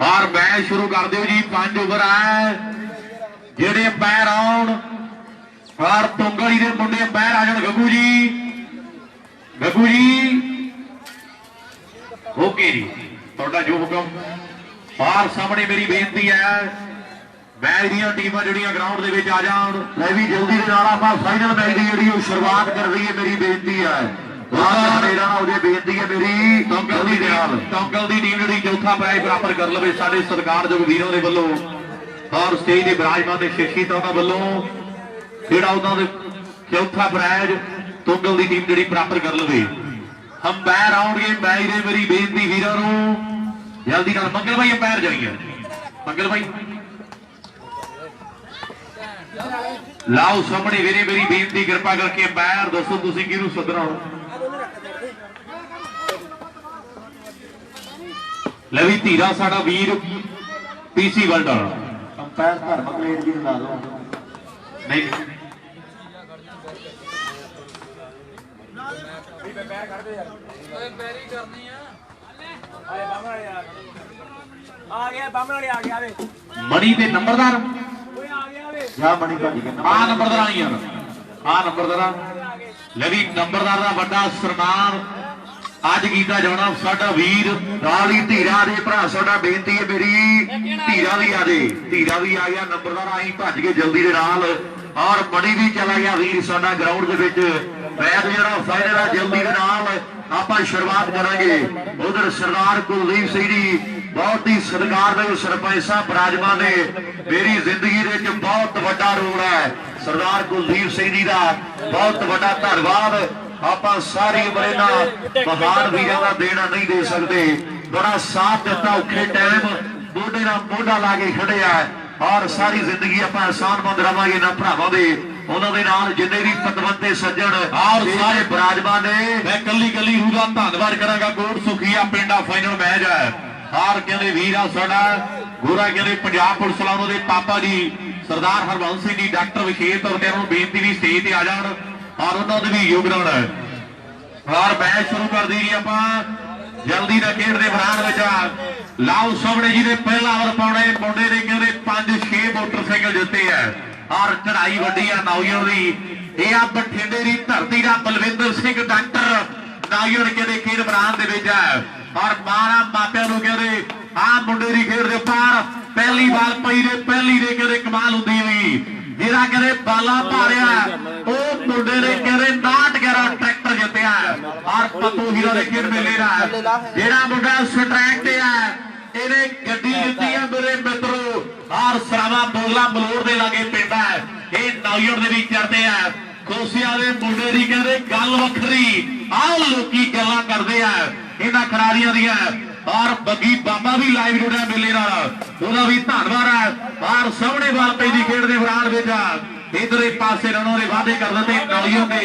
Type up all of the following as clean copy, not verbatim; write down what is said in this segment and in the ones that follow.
और मैच शुरू कर दो जी। 5 ओवर है जेडे अंपायर आउण और तुंगली के मुंडे अंपायर आ जाए। गगू जी ओके जी, थोड़ा जो हुक्म। और सामने मेरी बेनती है मैच दी टीमां जिहड़ियां ग्राउंड दे विच आ जाण। मैं भी जल्दी दे नाल आपां फाइनल मैच की जिहड़ी शुरुआत कर रही है। मेरी बेनती है बेनती है मेरी टोंकल दी टीम जिहड़ी चौथा प्राइज प्राप्त कर लवे साडे सत्कारयोग वीरों दे वल्लों और स्टेज दे विराजमान दे शख्सियतां दा वल्लों जिहड़ा उन्हां दे चौथा प्राइज टोंकल दी टीम जिहड़ी प्राप्त कर लवे। अंपायर आउणगे मैच दे। मेरी बेनती वीरों नूं जल्दी नाल मंगल भाई अंपायर जाइए। मंगल भाई लाओ सामने वीरे। मेरी बेनती कृपा करके अंपायर दसो तुसीं किहनूं सदना हो। लवी धीरा साडा वीर पीसी वर्ल्ड अंपायर धर्मक लेट जी ला दो। नहीं मणि ते नंबरदार नंबरदार आई यार नंबरदार लवी नंबरदार का बड़ा सन्मान अज किया जाना। साडा वीर नाल ही धीरा दे भरा साडा बेनती है मेरी धीरा भी आ जाए। धीरा भी आ गया नंबरदार आई भज के जल्दी दे नाल और मणि भी चला गया वीर साडा ग्राउंड दे विच। मैच जिहड़ा फाइनल है जल्दी दे नाल आपां शुरुआत करांगे। उधर सरदार कुलदीप सिंह जी बहुत ही सत्कारयोग सरपंच साहब विराजमान ने। मेरी जिंदगी दे विच बहुत बड़ा रोल है सरदार कुलदीप सिंह जी का। बहुत बड़ा धन्यवाद। आपां सारी उम्र इन्हां महान वीरां दा देना नहीं दे सकते। बड़ा साथ दिता औखे टाइम मोढे नाल मोढा ला के खड़िया और सारी जिंदगी आपां एहसानमंद रहांगे इन्हां भरावां दे। उन्हां दे नाल जिन्ने भी पतवंते सज्जण और सारे विराजमान ने। मैं कली कली रूह दा धन्नवाद करांगा। कोट सुखीया पिंडा फाइनल मैच है और कहते वीर आ साडा गोरा कहते पंजाब पुलिस वालों दे पापा जी सरदार हरबंस सिंह जी डॉक्टर विशेष तौर पर बेनती भी स्टेज ते आ जाण और उन्होंने भी योगदान है। और मैच शुरू कर दी जी आपां जल्दी ना खेड दे मैदान विच। लाओ सामने जी ने पहला ओवर पाउणे मुंडे ने कहते 5-6 मोटरसाइकिल जिते है और चढ़ाई वड्डी है नाउयण दी। ये आ बठिंडे दी धरती दा बलविंदर सिंह डॉक्टर नाउयण कहते खेड मैदान दे विच है और मारा मापियां नूं कहते आ मुंडे दी खेड दे पार पहली बाल पई दे पहली दे कहते कमाल हुंदी होई जिहड़ा कहते बाला भारिया वो मुंडे ने कहते 69 ट्रैक्टर जितया और पत्तू हीरा दे खेड मेले दा जिहड़ा मुंडा स्ट्रैक ते है इहने गड्डी जित्ती है मेरे मित्रों और सरावा बोगला मलोड़ दे लागे पिंड है। ये नाउयण दे विच चढ़दे आ कोसिया दे मुंडे दी कहते गल वखरी आओ लोकी गल्लां करदे आ इन्हां खिडारियां दियां और बगी बाबा भी लाइव जुड़िया मेले नाल भी धन्नवाद है। और सामने बाल पैदी खेड दे मैदान विच इधर पासे रनों के वादे कर दिते नाउयण ने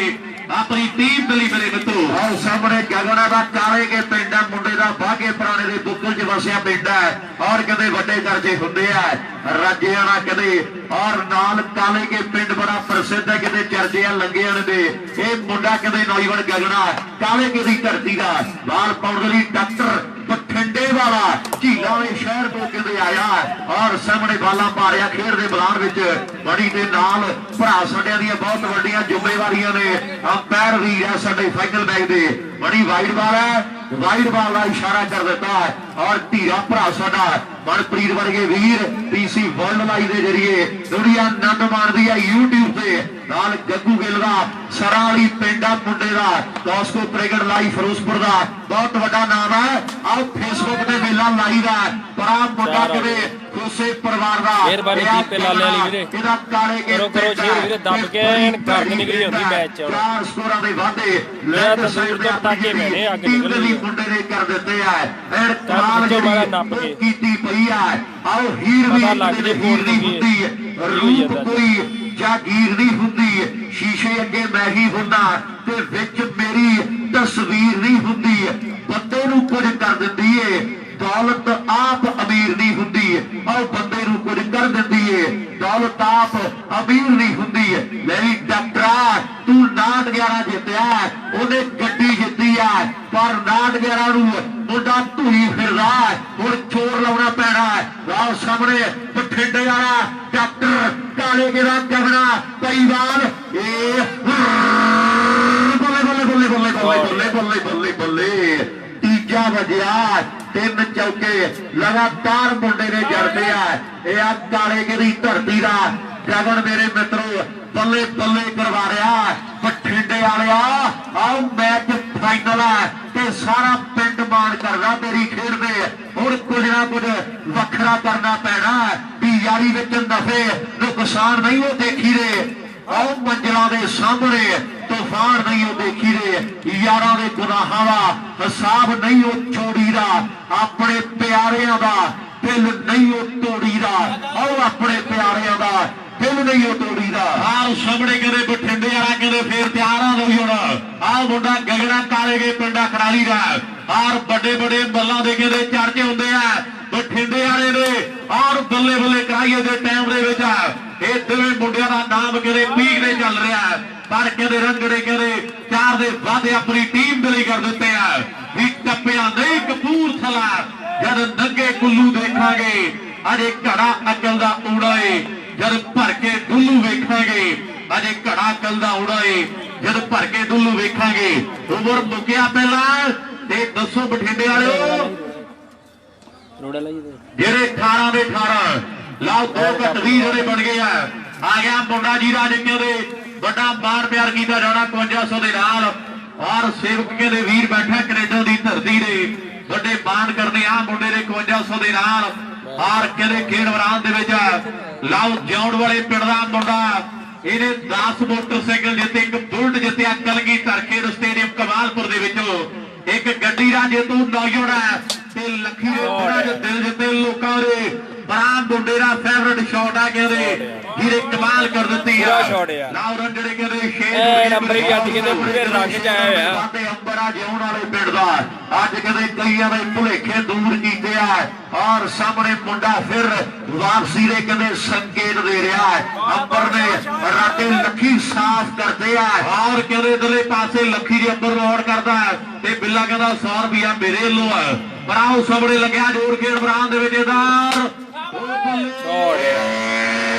अपनी टीम दली मेरे मित्रों। और सामने गगना का काले के पिंड है मुंडे का बागे पुराने के बुकल च वसिया पिंड है और कहते वड्डे कर्जे हुंदे है राजेआना कहते और नाल काले के पिंड बड़ा प्रसिद्ध है कहते चर्चे है लंघेआने दे। ये मुंडा कहते नौजवान गगना काले के दी धरती का बाल पाउंडरी डॉक्टर बठिंडे वाला झीलों के शहर तो कहते आया और सामने बाला मारिया खेड के मैदान विच मणि के नाल भरा साडियां दी बहुत वड्डियां जिम्मेवारियां ने। अंपायर भी है साडे फाइनल मैच दे मणि वाइड बाल है वाइड बाल का इशारा कर दिता है और धीरा भरा साडा मनप्रीत वर्गे वीर पीसी वर्ल्ड लाइव के जरिए दुनिया आनंद माणदी है यूट्यूब से नाल गग्गू गिल का सराली पिंडा मुंडे का दोस्तो प्रेगड़ लाइव फिरोजपुर का बहुत बड़ा नाम है। आओ फेसबुक पे मेला लाइव है बड़ा मुंडा किवे खुसे परिवार का मेहरबानी दीपे लाले वाली वीरे इहदा काले के करो करो शेर वीरे दब के घर निकली होंदी मैच च चार स्कोरां दे वादे लेफ्ट साइड ते ताके मैंने आगे निकल ली मुंडे ने कर दिते है एड कमाल जेडी कीती पई है। आओ हीर भी हीर दी हुंदी रूप कोई जागीर नहीं हुंदी शीशे अगे मैं ही हुंदा ते विच मेरी तस्वीर नहीं हुंदी बंदे नूं कुछ कर दिंदी है दौलत आप अमीर नहीं हुंदी और बंदे नूं कुछ कर दिंदी है दौलत आप अमीर नहीं हुंदी। मेरी डॉक्टरा तू 9-11 जितया उन्हें गड्डी जिती है पर 9-11 मुंडा धूई फिरदा हुण चोर लाउणा पैना ਲਓ ਸਾਹਮਣੇ ਬਠਿੰਡੇ ਵਾਲਾ ਡਾਕਟਰ ਕਾਲੇ ਕੇ ਦਾ ਗਗਨਾ ਪਈਵਾਲ ਇਹ ਬੱਲੇ ਬੱਲੇ ਬੱਲੇ ਬੱਲੇ ਬੱਲੇ ਬੱਲੇ ਬੱਲੇ ਬੱਲੇ ਤੀਜਾ ਵਜਿਆ 3 ਚੌਕੇ ਲਗਾਤਾਰ ਮੁੰਡੇ ਨੇ ਜੜਦੇ ਆ ਇਹ ਆ ਕਾਲੇ ਕੇ ਦੀ ਧਰਤੀ ਦਾ ਗਗਨ ਮੇਰੇ ਮਿੱਤਰੋ ਬੱਲੇ ਬੱਲੇ ਕਰਵਾ ਰਿਹਾ ਬਠਿੰਡੇ ਵਾਲਿਆ ਆਓ ਮੈਚ ਫਾਈਨਲ ਹੈ ਤੇ ਸਾਰਾ ਪਿੰਡ ਮਾਣ ਕਰਦਾ ਤੇਰੀ ਖੇਡ ਦੇ ਹੁਣ ਕੁਝ ਨਾ ਕੁਝ ਵੱਖਰਾ ਕਰਨਾ ਪੈਣਾ ਵੀ ਯਾਰੀ ਵਿੱਚ ਨਫੇ ਨੁਕਸਾਨ ਨਹੀਂ ਉਹ ਦੇਖੀ ਦੇ ਆਓ ਮੰਜ਼ਲਾਂ ਦੇ ਸਾਹਮਣੇ ਤੂਫਾਨ ਨਹੀਂ ਉਹ ਦੇਖੀ ਦੇ ਯਾਰਾਂ ਦੇ ਗੁਨਾਹਾਂ ਦਾ ਹਿਸਾਬ ਨਹੀਂ ਉਹ ਚੋਰੀ ਦਾ ਆਪਣੇ ਪਿਆਰਿਆਂ ਦਾ ਦਿਲ ਨਹੀਂ ਉਹ ਤੋੜੀ ਦਾ ਆਓ ਆਪਣੇ ਪਿਆਰਿਆਂ ਦਾ ਦਿਲ ਨਹੀਂ ਉਹ ਤੋੜੀ ਦਾ ਆਹ ਸਾਹਮਣੇ ਕਹਿੰਦੇ ਬਠਿੰਡੇ ਵਾਲਾ ਕਹਿੰਦੇ ਫੇਰ ਤਿਆਰ ਆ ਹੋਈ ਹੁਣ ਆਹ ਮੁੰਡਾ ਗਗੜਾ ਕਾਲੇ ਕੇ ਪਿੰਡਾ ਖਰਾਲੀ ਦਾ ਆਰ ਵੱਡੇ ਵੱਡੇ ਬੱਲਾਂ ਦੇ ਕਹਿੰਦੇ ਚਰਚੇ ਹੁੰਦੇ ਆ ਬਠਿੰਡੇ ਵਾਲੇ ਦੇ ਆਰ ਬੱਲੇ ਬੱਲੇ ਕਰਾਈਏ ਦੇ ਟਾਈਮ ਦੇ ਵਿੱਚ ਇਹ ਦੋਵੇਂ ਮੁੰਡਿਆਂ ਦਾ ਨਾਮ ਕਹਿੰਦੇ ਪੀਕ ਦੇ ਚੱਲ ਰਿਹਾ ਪਰ ਕਹਿੰਦੇ ਰੰਗੜੇ ਕਹਿੰਦੇ 4 ਦੇ ਵਾਅਦੇ ਆਪਣੀ ਟੀਮ ਦੇ ਲਈ ਕਰ ਦਿੱਤੇ ਆ ਵੀ ਟੱਪਿਆ ਨਹੀਂ ਕਪੂਰਥਲਾ ਜਦ ਨੰਗੇ ਕੁੱਲੂ ਦੇਖਾਂਗੇ ਅਜੇ ਘੜਾ ਅਕਲ ਦਾ ਊੜਾ ਏ ਜਦ ਭਰ ਕੇ ਡੁੱਲੂ ਵੇਖਾਂਗੇ ਅਜੇ ਘੜਾ ਅਕਲ ਦਾ ਊੜਾ ਏ ਜਦ ਭਰ ਕੇ ਡੁੱਲੂ ਵੇਖਾਂਗੇ ਉਮਰ ਮੁੱਕਿਆ ਪਹਿਲਾਂ ਤੇ ਦੱਸੋ ਬਠਿੰਡੇ ਵਾਲਿਓ ਰੋੜਾ ਲਈ ਜਿਹੜੇ 18 ਦੇ 18 ਲਾਓ 2 ਘੱਟ 20 ਜਿਹੜੇ ਬਣ ਗਏ ਆ ਗਿਆ ਮੁੰਡਾ ਜੀ ਰਾਜ ਕਹਿੰਦੇ ਵੱਡਾ ਮਾਰ ਪਿਆਰ ਕੀਤਾ ਜਾਣਾ 5500 ਦੇ ਨਾਲ ਔਰ ਸੇਵਕ ਕਹਿੰਦੇ ਵੀਰ ਬੈਠਾ ਕੈਨੇਡਾ ਦੀ ਧਰਤੀ ਦੇ ਵੱਡੇ ਬਾਣ ਕਰਨੇ ਆ ਮੁੰਡੇ ਦੇ 5500 ਦੇ ਨਾਲ ਔਰ ਕਹਿੰਦੇ ਖੇਡ ਮੈਦਾਨ ਦੇ ਵਿੱਚ ਲਾਓ ਜੌੜ ਵਾਲੇ ਪਿੰਡ ਦਾ ਮੁੰਡਾ ਇਹਨੇ 10 ਮੋਟਰਸਾਈਕਲ ਜਿੱਤੇ ਇੱਕ ਬੁਲਟ ਜਿੱਤਿਆ ਕਲਗੀ ਧਰਖੇੜ ਸਟੇਡੀਅਮ ਕਮਾਲਪੁਰ ਦੇ ਵਿੱਚੋਂ ਇੱਕ ਗੱਡੀ ਦਾ ਜੇਤੂ ਨੌਜਵਾਨ ਤੇ ਲੱਖੀ ਦੇ ਪਿੰਡਾਂ 'ਚ ਦਿਲ ਜਿੱਤੇ ਲੋਕਾਂ ਦੇ ਬਰਾਮ ਮੁੰਡੇ ਦਾ ਫੇਵਰਟ ਸ਼ਾਟ ਆ ਕਹਿੰਦੇ ਜਿਹਨੇ ਕਮਾਲ ਕਰ ਦਿੱਤੀ ਆ ਲਾਓ ਰਨ ਜਿਹੜੇ ਕਹਿੰਦੇ ਸ਼ੇਰ ਨੰਬਰ ਹੀ ਅੱਜ ਕਹਿੰਦੇ ਪੂਰੇ ਰੰਗ 'ਚ ਆਇਆ ਹੋਇਆ ਤੇ ਅੰਬਰਾ ਜਿਉਣ ਵਾਲੇ ਪਿੰਡ ਦਾ ਅੱਜ ਕਹਿੰਦੇ ਕਈਆਂ ਦੇ ਭੁਲੇਖੇ ਦੂਰ ਕੀਤੇ ਆ ਔਰ ਸਾਹਮਣੇ ਮੁੰਡਾ ਫਿਰ ਵਾਪਸੀ ਦੇ ਕਹਿੰਦੇ ਸੰਕੇਤ ਦੇ ਰਿਹਾ ਅੰਬਰ ਨੇ ਰਾਤੇ ਲੱਖੀ ਸਾਫ਼ ਕਰਦੇ ਆ ਔਰ ਕਹਿੰਦੇ ਇਧਰਲੇ ਪਾਸੇ ਲੱਖੀ ਦੇ ਅੰਬਰ ਰੋਡ ਕਰਦਾ ਤੇ ਬਿੱਲਾ ਕਹਿੰਦਾ 100 ਰੁਪਿਆ ਮੇਰੇ ਵੱਲੋਂ ਆ ਪਰ ਆਓ ਸਾਹਮਣੇ ਲੱਗਿਆ ਜੋਰ ਖੇਡ ਮੈਦਾਨ ਦੇ ਵਿੱਚ ਇਹਦਾਰ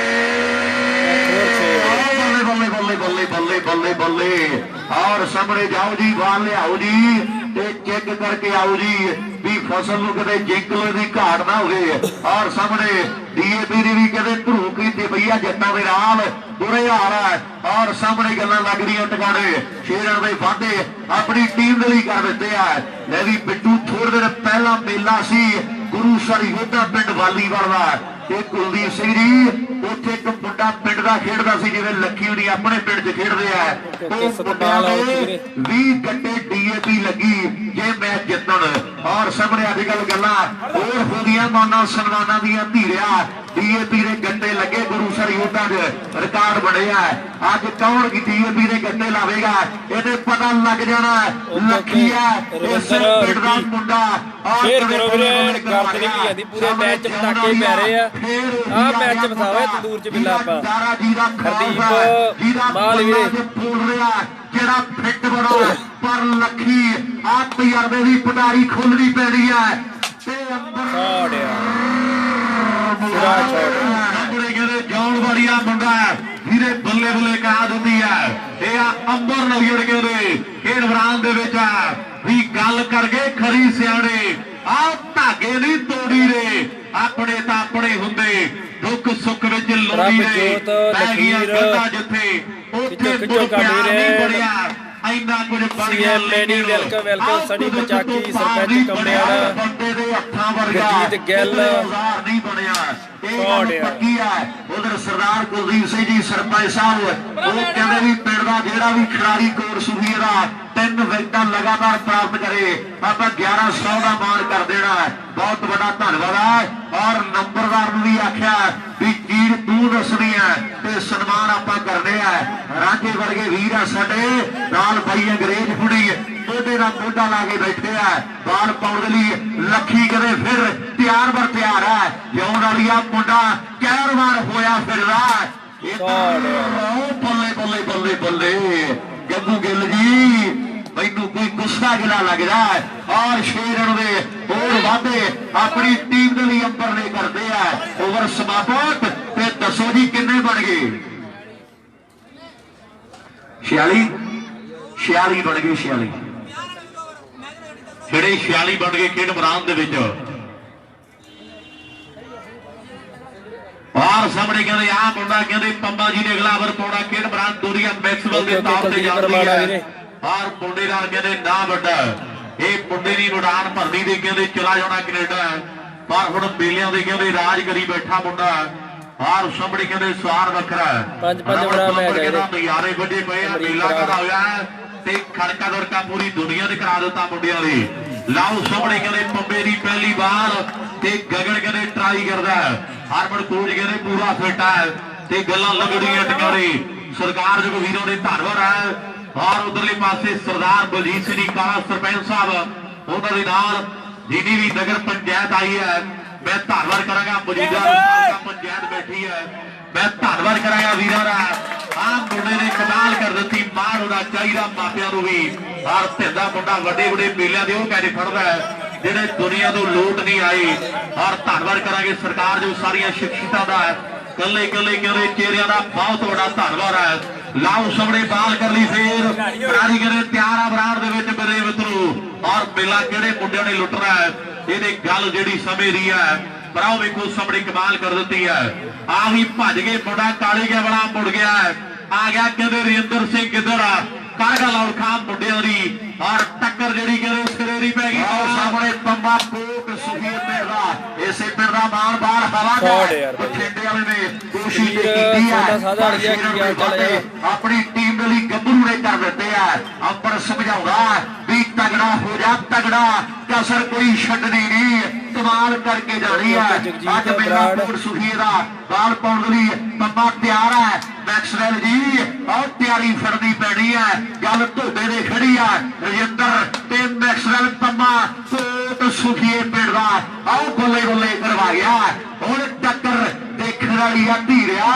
ਬੱਲੇ ਬੱਲੇ ਬੱਲੇ ਬੱਲੇ ਬੱਲੇ ਬੱਲੇ ਔਰ ਸਾਹਮਣੇ ਜਾਓ ਜੀ ਬਾਹਰ ਲਿਆਓ ਜੀ ਤੇ ਚੈੱਕ ਕਰਕੇ ਆਓ ਜੀ ਵੀ ਫਸਲ ਨੂੰ ਕਦੇ ਜਿੰਕਲੇ ਦੀ ਘਾਟ ਨਾ ਹੋਵੇ ਔਰ ਸਾਹਮਣੇ ਡੀਏਪੀ ਦੀ ਵੀ ਕਦੇ ਧਰੂ ਕੀਤੀ ਪਈ ਆ ਜੱਟਾਂ ਦੇ ਨਾਲ ਬੁਰੇ ਹਾਲ ਹੈ ਔਰ ਸਾਹਮਣੇ ਗੱਲਾਂ ਲੱਗ ਰਹੀਆਂ ਟਿਕਾਣੇ ਸ਼ੇਰਾਂ ਦੇ ਵਾਅਦੇ ਆਪਣੀ ਟੀਮ ਦੇ ਲਈ ਕਰ ਦਿੱਤੇ ਆ ਲੈ ਵੀ ਬਿੱਟੂ ਥੋੜੇ ਦਿਨ ਪਹਿਲਾਂ ਮੇਲਾ ਸੀ ਗੁਰੂਸਰ ਯੋਧਾ ਪਿੰਡ ਵਾਲੀਵਾਲ ਦਾ ਤੇ ਕੁਲਦੀਪ ਸਿੰਘ ਜੀ ਉੱਥੇ ਇੱਕ ਮੁੰਡਾ ਪਿੰਡ ਦਾ ਖੇਡਦਾ ਸੀ ਜਿਵੇਂ ਲੱਖੀ ਹੁਣੀ ਆਪਣੇ ਪਿੰਡ 'ਚ ਖੇਡਦੇ ਆ ਉਹ ਮੁੰਡਿਆਂ ਦੇ 20 ਗੱਡੇ ਡੀਏਪੀ ਲੱਗੀ ਜੇ ਮੈਚ ਜਿੱਤਣ ਔਰ ਸਾਹਮਣੇ ਅੱਜ ਕੱਲ ਗੱਲਾਂ ਹੋਰ ਹੁੰਦੀਆਂ ਮਾਨਾਂ ਸਨਮਾਨਾਂ ਦੀਆਂ ਧੀਰਿਆ ਡੀਏਪੀ ਦੇ ਗੱਡੇ ਲੱਗੇ ਗੁਰੂਸਰ ਯੋਧਾ 'ਚ ਰਿਕਾਰਡ ਬਣਿਆ ਅੱਜ ਕੌਣ ਡੀਏਪੀ ਦੇ ਗੱਡੇ ਲਾਵੇਗਾ ਇਹਦੇ ਪਤਾ ਲੱਗ ਜਾਣਾ ਲੱਖੀ ਆ ਇਸੇ ਪਿੰਡ ਦਾ ਮੁੰਡਾ ਸ਼ੇਅਰ ਕਰੋ ਵੀਰੇ ਗਰਦ ਨਿਕਲੀ ਜਾਂਦੀ ਪੂਰੇ ਮੈਚ ਪਟਾਕੇ ਪੈ ਰਹੇ ਆ ਆਹ ਮੈਚ ਬਸਾਵੇ ਤੰਦੂਰ 'ਚ ਬਿੱਲਾ ਆਪਾਂ ਹਰਦੀਪ ਮਾਲ ਵੀਰੇ ਬੋਲ ਰਿਹਾ ਜਿਹੜਾ ਫਿੱਟ ਬੜਾ ਪਰ ਲੱਖੀ ਆ ਤਜਰਬੇ ਦੀ ਪਟਾਰੀ ਖੋਲਣੀ ਪੈਣੀ ਹੈ ਤੇ ਅੰਦਰ ਕਹਿੰਦੇ ਜੌਨ ਵਾਲੀਆ ਮੁੰਡਾ ਜਿਹਦੇ ਬੱਲੇ ਬੱਲੇ ਕਹਾ ਦਿੰਦੀ ਹੈ ਇਹ ਆ ਅੰਬਰ ਨਗਰ ਕਹਿੰਦੇ ਖੇਡ ਮੈਦਾਨ ਦੇ ਵਿੱਚ ਵੀ ਗੱਲ ਕਰਕੇ ਖਰੀ ਸਿਆਣੇ ਆਹ ਧਾਗੇ ਨਹੀਂ ਤੋੜੀ ਰੇ ਆਪਣੇ ਤਾਂ ਆਪਣੇ ਹੁੰਦੇ ਦੁੱਖ ਸੁੱਖ ਵਿੱਚ ਲੋੜੀ ਰੇ ਲਖੀਰ ਜਿੱਥੇ ਉੱਥੇ ਪਿਆਰ ਨਹੀਂ ਬਣਿਆ ਇੰਨਾ ਕੁਝ ਬਣ ਗਿਆ ਲੇਡੀ ਵੈਲਕਮ ਸਣੀ ਪਚਾਕੀ ਸਰਪੰਚ ਕਮੜਿਆਲਾ ਬੰਦੇ ਦੇ ਹੱਥਾਂ ਵਰਗਾ ਗੁਰਜੀਤ ਗਿੱਲ ਨਹੀਂ ਬਣਿਆ ਇਹ ਪੱਕੀ ਆ ਉਧਰ ਸਰਦਾਰ ਕੁਲਦੀਪ ਸਿੰਘ ਜੀ ਸਰਪੰਚ ਸਾਹਿਬ ਉਹ ਕਹਿੰਦੇ ਵੀ ਪਿੰਡ ਦਾ ਜਿਹੜਾ ਵੀ ਖਿਡਾਰੀ ਕੋਟ ਸੁਖੀ ਦਾ 3 ਵਿਕਟਾਂ ਲਗਾਤਾਰ ਪ੍ਰਾਪਤ ਕਰੇ ਆਪਾਂ 1100 ਦਾ ਮਾਣ ਕਰ ਦੇਣਾ ਬਹੁਤ ਵੱਡਾ ਧੰਨਵਾਦ ਹੈ ਔਰ ਨੰਬਰਦਾਰ ਨੂੰ ਵੀ ਆਖਿਆ ਵੀ ਚੀਜ਼ ਤੂੰ ਦੱਸਣੀ ਹੈ ਤੇ ਸਨਮਾਨ ਆਪਾਂ ਕਰਦੇ ਆ ਰਾਜੇ ਵਰਗੇ ਵੀਰ ਆ ਸਾਡੇ ਨਾਲ ਬਾਈ ਅੰਗਰੇਜ਼ ਫੁੜੀ ਮੋਢੇ ਦਾ ਮੋਢਾ ਲਾ ਕੇ ਬੈਠੇ ਆ ਬਾਲ ਪਾਉਣ ਦੇ ਲਈ ਲੱਖੀ ਕਦੇ ਫਿਰ ਤਿਆਰ ਬਰ ਤਿਆਰ ਹੈ ਜਿਉਣ ਵਾਲੀ ਆ ਮੁੰਡਾ ਕਹਿਰ ਵਾਰ ਹੋਇਆ ਫਿਰਦਾ ਬੱਲੇ ਬੱਲੇ ਬੱਲੇ ਬੱਲੇ ਗੱਗੂ ਗਿੱਲ ਜੀ ਮੈਨੂੰ ਕੋਈ ਗੁੱਸਾ ਗਿਲਾ ਲੱਗਦਾ ਔਰ ਸ਼ੇਰਨ ਦੇ ਹੋਰ ਵਾਧੇ ਆਪਣੀ ਟੀਮ ਦੇ ਲਈ ਅੰਬਰ ਨੇ ਕਰਦੇ ਆ ਓਵਰ ਸਮਾਪਤ ਤੇ ਦੱਸੋ ਜੀ ਕਿੰਨੇ ਬਣ ਗਏ 46 ਬਣ ਗਏ 46 ਜਿਹੜੇ 46 ਬਣ ਗਏ ਖੇਡ ਮੈਦਾਨ ਦੇ ਵਿੱਚ। ਔਰ ਸਾਹਮਣੇ ਕਹਿੰਦੇ ਆਹ ਮੁੰਡਾ ਕਹਿੰਦੇ ਪੰਮਾ ਜੀ ਨੇ ਅਗਲਾ ਓਵਰ ਪਾਉਣਾ ਖੇਡ ਮੈਦਾਨ ਦੂਰੀਆ ਮੈਕਸਵੈਲ ਦੇ ਤੌਰ ਤੇ ਜਾਂਦੀ ਹੈ। ਔਰ ਮੁੰਡੇ ਨਾਲ ਕਹਿੰਦੇ ਨਾ ਵੱਡਾ ਇਹ ਮੁੰਡੇ ਦੀ ਉਡਾਨ ਭਰਨੀ ਦੇ ਕਹਿੰਦੇ ਚਲਾ ਜਾਣਾ ਕੈਨੇਡਾ ਪਰ ਹੁਣ ਮੇਲਿਆਂ ਦੇ ਕਹਿੰਦੇ ਰਾਜ ਕਰੀ ਬੈਠਾ ਮੁੰਡਾ। ਔਰ ਸਾਹਮਣੇ ਕਹਿੰਦੇ ਸਵਾਰ ਵੱਖਰਾ 5-5 ਬੜਾ ਮੈਚ ਹੈ ਨਜ਼ਾਰੇ ਵੱਡੇ ਪਏ ਆ ਮੇਲਾ ਕਰਾ ਹੋਇਆ ਤੇ ਖੜਕਾ ਦੜਕਾ ਪੂਰੀ ਦੁਨੀਆ ਦੇ ਕਰਾ ਦਿੱਤਾ ਮੁੰਡਿਆਂ ਦੇ। ਲਾਓ ਸਾਹਮਣੇ ਕਹਿੰਦੇ ਪੰਬੇ ਦੀ ਪਹਿਲੀ ਬਾਲ ਤੇ ਗਗਨ ਕਹਿੰਦੇ ਟਰਾਈ ਕਰਦਾ ਹਰਮਨ ਕੋਚ ਕਹਿੰਦੇ ਪੂਰਾ ਫਿੱਟ ਹੈ ਤੇ ਗੱਲਾਂ ਲੱਗੜੀਆਂ ਟਿਕਾਣੇ ਸਰਕਾਰ ਜੋ ਵੀਰੋਂ ਦੇ ਧੰਨਵਾਦ ਹੈ। ਔਰ ਉਧਰਲੇ ਪਾਸੇ ਸਰਦਾਰ ਬਲਜੀਤ ਸਿੰਘ ਕਾਲਾ ਸਰਪੰਚ ਸਾਹਿਬ ਉਹਨਾਂ ਦੇ ਨਾਲ ਜਿੰਨੀ ਵੀ ਨਗਰ ਪੰਚਾਇਤ ਆਈ ਹੈ ਮੈਂ ਧੰਨਵਾਦ ਕਰਾਂਗਾ। ਮੌਜੂਦਾ ਪੰਚਾਇਤ ਬੈਠੀ ਹੈ ਮੈਂ ਧੰਨਵਾਦ ਕਰਾਂਗਾ ਵੀਰਾਂ ਦਾ। ਆਹ ਮੁੰਡੇ ਨੇ ਕਮਾਲ ਕਰ ਦਿੱਤੀ ਮਾਣ ਹੋਣਾ ਚਾਹੀਦਾ ਮਾਪਿਆਂ ਨੂੰ ਵੀ। ਔਰ ਢਿੱਲਾ ਮੁੰਡਾ ਵੱਡੇ ਮੇਲਿਆਂ ਦੇ ਉਹ ਕਹਿੰਦੇ ਫੜਦਾ ਜਿਹੜੇ ਦੁਨੀਆ ਤੋਂ ਲੋਟ ਨਹੀਂ ਆਏ। ਔਰ ਧੰਨਵਾਦ ਕਰਾਂਗੇ ਸਰਕਾਰ ਜੋ ਸਾਰੀਆਂ ਸ਼ਖਸੀਅਤਾਂ ਦਾ ਕੱਲੇ ਕਹਿੰਦੇ ਚਿਹਰਿਆਂ ਦਾ ਬਹੁਤ ਵੱਡਾ ਧੰਨਵਾਦ ਹੈ। ਲਾਓ ਸਾਹਮਣੇ ਬਾਲ ਕਰ ਲਈ ਫੇਰ ਕਾਰੀਗਰ ਤਿਆਰ ਆ ਬਰਾੜ ਦੇ ਵਿੱਚ ਮੇਰੇ ਮਿੱਤਰੋ। ਔਰ ਮੇਲਾ ਕਿਹੜੇ ਮੁੰਡਿਆਂ ਨੇ ਲੁੱਟਣਾ ਹੈ ਇਹਦੀ ਗੱਲ ਜਿਹੜੀ ਸਮੇਂ ਦੀ ਹੈ ਪਰ ਆਓ ਵੇਖੋ ਸਾਹਮਣੇ ਕਮਾਲ ਕਰ ਦਿੱਤੀ ਹੈ। ਆ ਵੀ ਭੱਜ ਗਏ ਮੁੰਡਾ ਕਾਲੀ ਗਿਆ ਬੜਾ ਮੁੜ ਗਿਆ ਆ ਗਿਆ ਕਹਿੰਦੇ ਰਿੰਦਰ ਸਿੰਘ ਕਿੱਧਰ ਆ ਕਾਰਗਲ ਔਰ ਖਾਨ ਮੁੰਡਿਆਂ ਦੀ। ਔਰ ਟੱਕਰ ਜਿਹੜੀ ਕਹਿੰਦੇ ਸਕਰੇਰੀ ਪੈ ਗਈ ਸਾਹਮਣੇ ਪੰਮਾ ਕੋਕ ਸੁਖੀਰ ਮੇਰਾ ਇਸੇ ਪਿੰਡ ਦਾ ਮਾਨ ਬਾਹਰ ਹਵਾ ਗਿਆ ਬਠਿੰਡੇ ਵਾਲੇ ਨੇ ਕੋਸ਼ਿਸ਼ ਕੀਤੀ ਹੈ ਆਪਣੀ ਟੀਮ ਦੇ ਲਈ ਗੱਭਰੂ ਨੇ ਕਰ ਦਿੱਤੇ ਆ। ਅੰਬਰ ਸਮਝਾਉਂਦਾ ਵੀ ਤਗੜਾ ਹੋ ਜਾ ਤਗੜਾ ਕਸਰ ਕੋਈ ਛੱਡਣੀ ਨਹੀਂ ਕਮਾਲ ਕਰਕੇ ਜਾਣੀ ਹੈ। ਅੱਜ ਮੇਰਾ ਕੋਟ ਸੁਖੀਰ ਦਾ ਬਾਲ ਪਾਉਣ ਲਈ ਪੰਮਾ ਤਿਆਰ ਹੈ ਮੈਕਸਵੈਲ ਜੀ ਆਹ ਤਿਆਰੀ ਫੜਨੀ ਪੈਣੀ ਹੈ ਗੱਲ ਧੋਬੇ ਦੇ ਖੜੀ ਆ ਰਜਿੰਦਰ ਤੇ ਮੈਕਸਵੈਲ ਪੰਮਾ ਕੋਟ ਸੁਖੀਏ ਪਿੰਡ ਦਾ ਆਹ ਬੱਲੇ ਕਰਵਾ ਗਿਆ। ਹੁਣ ਟੱਕਰ ਦੇਖਣ ਵਾਲੀ ਆ ਧੀਰਿਆ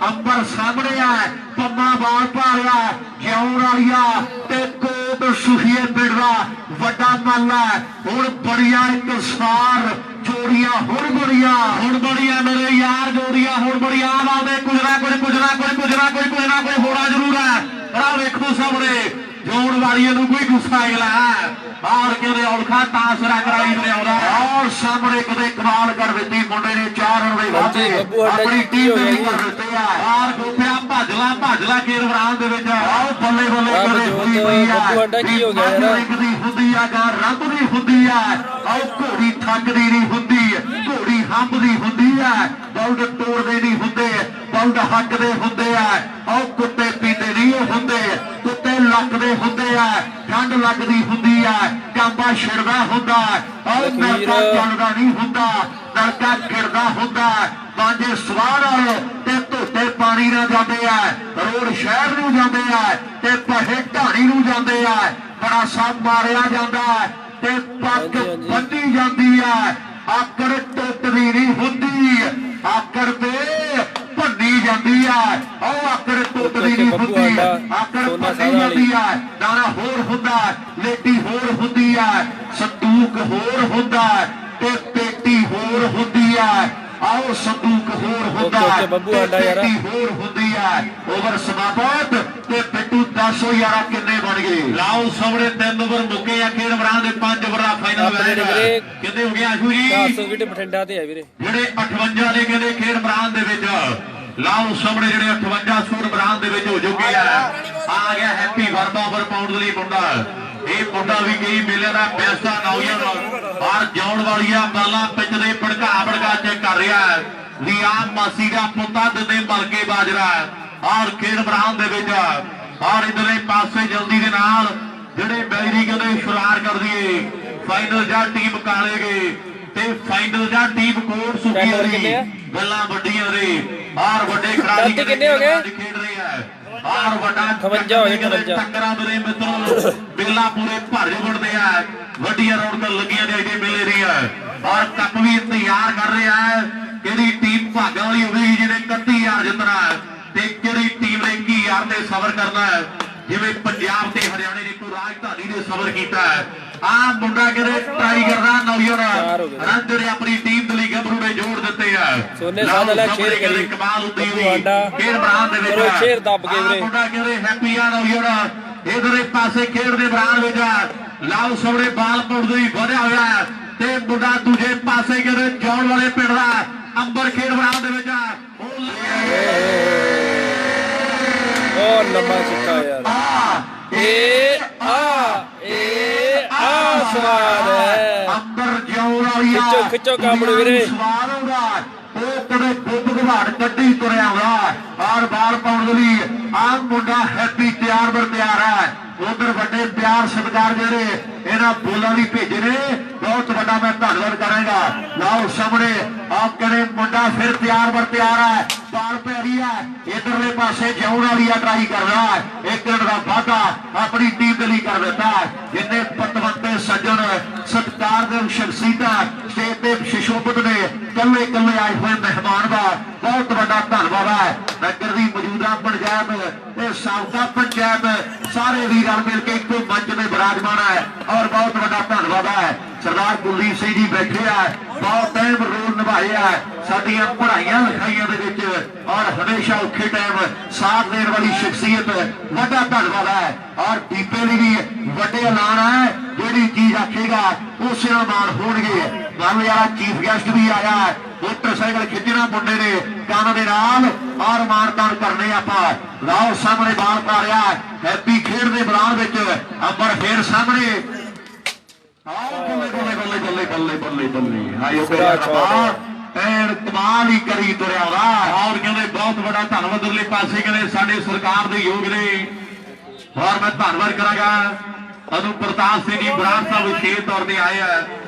ਅੰਬਰ ਸਾਹਮਣੇ ਆ ਪੰਮਾ ਬਾਲ ਪਾ ਰਿਹਾ ਜਿਉਣ ਵਾਲੀਆ ਤੇ ਕੋਟ ਸੁਖੀਏ ਪਿੰਡ ਦਾ ਵੱਡਾ ਮੱਲ ਹੈ। ਹੁਣ ਬੜੀਆਂ ਇੱਕ ਸਾਰ ਜੋੜੀਆਂ ਹੁਣ ਬੜੀਆਂ ਮੇਰੇ ਯਾਰ ਜੋੜੀਆਂ ਹੁਣ ਬੜੀਆਂ ਆਵਾਂਦੇ ਕੁਝ ਨਾ ਕੁਝ ਹੋਣਾ ਜ਼ਰੂਰ ਹੈ। ਪਰ ਵੇਖੋ ਸਾਹਮਣੇ ਜੋੜ ਵਾਲੀਏ ਨੂੰ ਕੋਈ ਗੁੱਸਾ ਅਗਲਾ ਔਰ ਕਹਿੰਦੇ ਔਲਖਾ ਤਾਸਰਾ ਕਰਾਈ ਬਣਾਉਂਦਾ ਔਰ ਸਾਹਮਣੇ ਕਦੇ ਕਮਾਲ ਕਰ ਦਿੱਤੀ ਮੁੰਡੇ ਨੇ 4 ਰਨ ਦੇ ਵਾਧੇ ਆਪਣੀ ਟੀਮ ਦੇ ਲਈ ਕਰ ਦਿੱਤੇ ਆ। ਔਰ ਗੋਪਿਆ ਭੱਜਲਾ ਖੇਡ ਮੈਦਾਨ ਦੇ ਵਿੱਚ ਆਓ ਬੱਲੇ ਕਰੇ ਹੋਈ ਪਈ ਆ ਕੀ ਹੋ ਗਿਆ ਯਾਰ ਦੀ ਹੁੰਦੀ ਆ ਗਾ ਰੱਬ ਦੀ ਹੁੰਦੀ ਆ ਆਓ ਘੋੜੀ ਥੱਕਦੀ ਨਹੀਂ ਹੁੰਦੀ ਘੋੜੀ ਹੰਬਦੀ ਹੁੰਦੀ ਆ ਬਲਦ ਤੋੜਦੇ ਨਹੀਂ ਹੁੰਦੇ ਬਲਦ ਹੱਕਦੇ ਹੁੰਦੇ ਆ ਆਓ ਕੁੱਤੇ ਪੀਂਦੇ ਨਹੀਂ ਹੁੰਦੇ ਕੁੱਤੇ ਲੱਕਦੇ ਹੁੰਦੇ ਆ ਠੰਡ ਲੱਗਦੀ ਹੁੰਦੀ ਆ ਕਾਂਬਾ ਛਿੜਦਾ ਹੁੰਦਾ ਆਓ ਨਲਕਾ ਚੱਲਦਾ ਨਹੀਂ ਹੁੰਦਾ ਨਲਕਾ ਖਿੜਦਾ ਹੁੰਦਾ ਬਾਂਝੇ ਸਵਾਰ ਵਾਲੇ ਤੇ ਧੋਤੇ ਪਾਣੀ ਨਾਲ ਜਾਂਦੇ ਆ ਰੋਡ ਸ਼ਹਿਰ ਨੂੰ ਜਾਂਦੇ ਆ ਤੇ ਪਹੇ ਢਾਣੀ ਨੂੰ ਜਾਂਦੇ ਆ ਬੜਾ ਸਾਹ ਮਾਰਿਆ ਜਾਂਦਾ ਤੇ ਪੱਗ ਬੰਦੀ ਜਾਂਦੀ ਆ ਆਕੜ ਟੁੱਟਦੀ ਨਹੀਂ ਹੁੰਦੀ ਆਕੜ ਤੇ ਭੰਨੀ ਜਾਂਦੀ ਆ ਉਹ ਆਕੜ ਟੁੱਟਦੀ ਨਹੀਂ ਹੁੰਦੀ ਆਕੜ ਭੰਨੀ ਜਾਂਦੀ ਆ ਦਾਣਾ ਹੋਰ ਹੁੰਦਾ ਲੇਟੀ ਹੋਰ ਹੁੰਦੀ ਆ ਸੰਦੂਕ ਹੋਰ ਹੁੰਦਾ ਤੇ ਪੇਟੀ ਹੋਰ ਹੁੰਦੀ ਆ ਆਓ ਸੰਦੂਕ ਹੋਰ ਹੁੰਦਾ ਪੇਟੀ ਹੋਰ ਹੁੰਦੀ ਆ ਓਵਰ ਸਮਾਪਤ ਤੇ ਬਿੱਟੂ 10-11 ਕਿੰਨੇ ਬਣ ਗਏ ਲਾਓ ਸਾਹਮਣੇ 3 ਓਵਰ ਮੁੱਕੇ ਆ ਖੇਡ ਮੈਦਾਨ ਦੇ 5 ਓਵਰ ਦਾ ਫਾਈਨਲ ਕਿੰਨੇ ਹੋ ਗਿਆ ਆਸ਼ੂ ਜੀ 400 ਵਿਕਟ ਬਠਿੰਡਾ ਤੇ ਆ ਵੀਰੇ ਜਿਹੜੇ 58 ਦੇ ਕਹਿੰਦੇ ਖੇਡ ਮੈਦਾਨ ਦੇ ਵਿੱਚ ਲਾਓ ਸਾਹਮਣੇ ਜਿਹੜੇ 58 ਸੂਟ ਮੈਦਾਨ ਦੇ ਵਿੱਚ ਹੋ ਚੁੱਕੇ ਆ ਗਿਆ ਹੈਪੀ ਵਰਮਾ ਓਵਰ ਪਾਉਣ ਦੇ ਲਈ ਮੁੰਡਾ ਇਹ ਮੁੰਡਾ ਵੀ ਕਈ ਮੇਲੇ ਦਾ ਪੈਸਾ ਨੌਜਵਾਨ ਔਰ ਜਾਉਣ ਵਾਲੀਆਂ ਬਾਲਾਂ ਪਿੱਚ ਦੇ ਭੜਕਾ ਚੈੱਕ ਕਰ ਰਿਹਾ ਵੀ ਆਹ ਮਾਸੀ ਦਾ ਪੁੱਤਾ ਦਿੰਦੇ ਮਲਕੇ ਬਾਜਰਾ ਔਰ ਖੇਡ ਮੈਦਾਨ ਦੇ ਵਿੱਚ ਔਰ ਇਧਰਲੇ ਪਾਸੇ ਜਲਦੀ ਦੇ ਨਾਲ ਜਿਹੜੇ ਬੈਰੀ ਕਹਿੰਦੇ ਸ਼ੁਰਾਰ ਕਰ ਦਈਏ ਫਾਈਨਲ ਜਾਂ ਟੀਮ ਕਾਲੇਗੇ ਤੇ ਫਾਈਨਲ ਜਾਂ ਟੀਮ ਕੋਟ ਸੁਖੀ ਦੀ ਗੱਲਾਂ ਵੱਡੀਆਂ ਦੇ ਔਰ ਵੱਡੇ ਖਿਡਾਰੀ ਕਿੰਨੇ ਹੋ ਗਏ ਖੇਡ ਰਹੇ ਆ ਔਰ ਵੱਡਾ 58 ਹੋਏ 58 ਟੱਕਰਾਂ ਮੇਰੇ ਮਿੱਤਰੋ ਮੇਲਾ ਪੂਰੇ ਭਰ ਜੁੜਦੇ ਆ ਵੱਡੀਆਂ ਰੌਣਕਾਂ ਲੱਗੀਆਂ ਨੇ ਇਹਦੇ ਮੇਲੇ ਦੀਆਂ ਔਰ ਕੱਪ ਵੀ ਤਿਆਰ ਕਰ ਰਿਹਾ ਹੈ ਕਿਹੜੀ ਟੀਮ ਭਾਗਾਂ ਵਾਲੀ ਹੋਵੇਗੀ ਜਿਹਨੇ 31000 ਜਿੱਤਣਾ ਤੇ ਕਿਹੜੀ ਟੀਮ ਨੇ 21000 ਤੇ ਸਬਰ ਕਰਨਾ ਹੈ ਜਿਵੇਂ ਪੰਜਾਬ ਤੇ ਹਰਿਆਣੇ ਦੀ ਕੋਈ ਰਾਜਧਾਨੀ ਦੇ ਜੇ ਸਬਰ ਕੀਤਾ ਆ ਮੁੰਡਾ ਕਿਤੇ ਟਰਾਈ ਕਰਦਾ ਨੌਜਵਾਨ ਰਨ ਜਿਹੜੇ ਆਪਣੀ ਟੀਮ ਦੇ ਲਈ ਗੱਭਰੂ ਨੇ ਜੋੜ ਦਿੱਤੇ ਆ ਸੋਨੇ ਸਾਧ ਲੈ ਸ਼ੇਰ ਕਰੀ ਕਮਾਲ ਹੁੰਦੀ ਹੋਈ ਤੁਹਾਡਾ ਖੇਡ ਮੈਦਾਨ ਦੇ ਕਰੋ ਵਿੱਚ ਸ਼ੇਰ ਦੱਬ ਕੇ ਵੀਰੇ ਮੁੰਡਾ ਕਿਤੇ ਹੈਪੀ ਆ ਨੌਜਵਾਨ ਇਧਰੇ ਪਾਸੇ ਖੇਡ ਦੇ ਮੈਦਾਨ ਵਿੱਚ ਲਾਉ ਸੋੜੇ ਬਾਲ ਪੁੱਟਦੀ ਵਧਿਆ ਹੋਇਆ ਤੇ ਮੁੰਡਾ ਦੂਜੇ ਪਾਸੇ ਕਿਤੇ ਜੌਣ ਵਾਲੇ ਪਿੰਡ ਦਾ ਅੰਬਰ ਖੇਡ ਮੈਦਾਨ ਦੇ ਵਿੱਚ ਉਹ ਲੰਮਾ ਚਿੱਟਾ ਯਾਰ ਇਹ ਸਵਾਦ ਹੈ ਅੰਬਰ ਜੌਣ ਵਾਲੀ ਆ ਖਿੱਚੋ ਕੰਮ ਨੂੰ ਵੀਰੇ ਸਵਾਦ ਆਉਂਦਾ ਉਹ ਕਦੇ ਦੁੱਧ ਘਵਾੜ ਕੱਢੀ ਤੁਰਿਆ ਆਉਂਦਾ ਔਰ ਬਾਲ ਪਾਉਣ ਦੇ ਲਈ ਆ ਮੁੰਡਾ ਹੈਪੀ ਤਿਆਰ ਬਰ ਤਿਆਰ ਹੈ ਉਧਰ ਵੱਡੇ ਪਿਆਰ ਸਤਿਕਾਰ ਜਿਹੜੇ ਇਹਨਾਂ ਬੋਲਾਂ ਦੀ ਭੇਜੇ ਨੇ ਬਹੁਤ ਵੱਡਾ ਮੈਂ ਧੰਨਵਾਦ ਕਰਾਂਗਾ ਲਾਓ ਸਾਹਮਣੇ ਆਪ ਕਹਿੰਦੇ ਮੁੰਡਾ ਫਿਰ ਤਿਆਰ ਬਰ ਤਿਆਰ ਹੈ ਬਾਲ ਪਿਆਰੀ ਹੈ ਇਧਰਲੇ ਪਾਸੇ ਜਾਉਣ ਵਾਲੀ ਆ ਟਰਾਈ ਕਰਦਾ ਹੈ 1 ਰਨ ਦਾ ਵਾਧਾ ਆਪਣੀ ਟੀਮ ਦੇ ਲਈ ਕਰ ਦਿੱਤਾ ਜਿੰਨੇ ਪਤਵੰਤੇ ਸੱਜਣ ਸਤਿਕਾਰ ਦੇ ਸ਼ਖਸੀਅਤਾਂ ਸਟੇਜ ਤੇ ਸ਼ਿਸ਼ੋਭਤ ਨੇ ਕੱਲੇ ਕੱਲੇ ਆਏ ਹੋਏ ਮਹਿਮਾਨ ਦਾ ਬਹੁਤ ਵੱਡਾ ਧੰਨਵਾਦ ਹੈ ਨਗਰ ਦੀ ਮੌਜੂਦਾ ਪੰਚਾਇਤ ਤੇ ਸਾਬਕਾ ਪੰਚਾਇਤ ਸਾਰੇ ਵੀ ਰਲ ਮਿਲ ਕੇ ਇੱਕੋ ਮੰਚ ਤੇ ਬਿਰਾਜਮਾਨ ਹੈ ਔਰ ਬਹੁਤ ਵੱਡਾ ਧੰਨਵਾਦ ਹੈ ਸਰਦਾਰ ਕੁਲਦੀਪ ਸਿੰਘ ਜੀ ਬੈਠੇ ਆ ਬਹੁਤ ਅਹਿਮ ਰੋਲ ਨਿਭਾਇਆ ਸਾਡੀਆਂ ਪੜ੍ਹਾਈਆਂ ਲਿਖਾਈਆਂ ਦੇ ਵਿੱਚ ਔਰ ਹਮੇਸ਼ਾ ਔਖੇ ਟਾਈਮ ਸਾਥ ਦੇਣ ਵਾਲੀ ਸ਼ਖਸੀਅਤ ਵੱਡਾ ਧੰਨਵਾਦ ਹੈ ਔਰ ਦੀਪੇ ਲਈ ਵੀ ਵੱਡੇ ਐਲਾਨ ਹੈ ਜਿਹੜੀ ਚੀਜ਼ ਆਖੇਗਾ ਉਸੇ ਨਾਲ ਮਾਣ ਹੋਣਗੇ ਮੰਨ ਲਿਆ ਚੀਫ ਗੈਸਟ ਵੀ ਆਇਆ ਮੋਟਰਸਾਈਕਲ ਖਿੱਚਣਾ ਮੁੰਡੇ ਨੇ ਕੰਨ ਦੇ ਨਾਲ ਔਰ ਮਾਨਤਾਨ ਕਰਨੇ ਆਪਾਂ ਲਾਓ ਸਾਹਮਣੇ ਬਾਲ ਪਾ ਰਿਹਾ ਹੈਪੀ ਖੇਡ ਦੇ ਮੈਦਾਨ ਵਿੱਚ ਅੰਬਰ ਫੇਰ ਸਾਹਮਣੇ ਬੱਲੇ ਬੱਲੇ ਬੱਲੇ ਬੱਲੇ ਬੱਲੇ ਬੱਲੇ ਬੱਲੇ ਹਾਏ ਉਹ ਐਨ ਕਮਾਲ ਹੀ ਕਰੀ ਤੁਰਿਆ ਵਾ ਔਰ ਕਹਿੰਦੇ ਬਹੁਤ ਵੱਡਾ ਧੰਨਵਾਦ ਅਗਲੇ ਪਾਸੇ ਕਹਿੰਦੇ ਸਾਡੇ ਸਰਕਾਰ ਦੇ ਯੋਗ ਨੇ ਔਰ ਮੈਂ ਧੰਨਵਾਦ ਕਰਾਂਗਾ ਅਨੂ ਪ੍ਰਤਾਪ ਸਿੰਘ ਜੀ ਬਰਾੜ ਸਾਹਿਬ ਵਿਸ਼ੇਸ਼ ਤੌਰ ਤੇ ਆਏ ਆ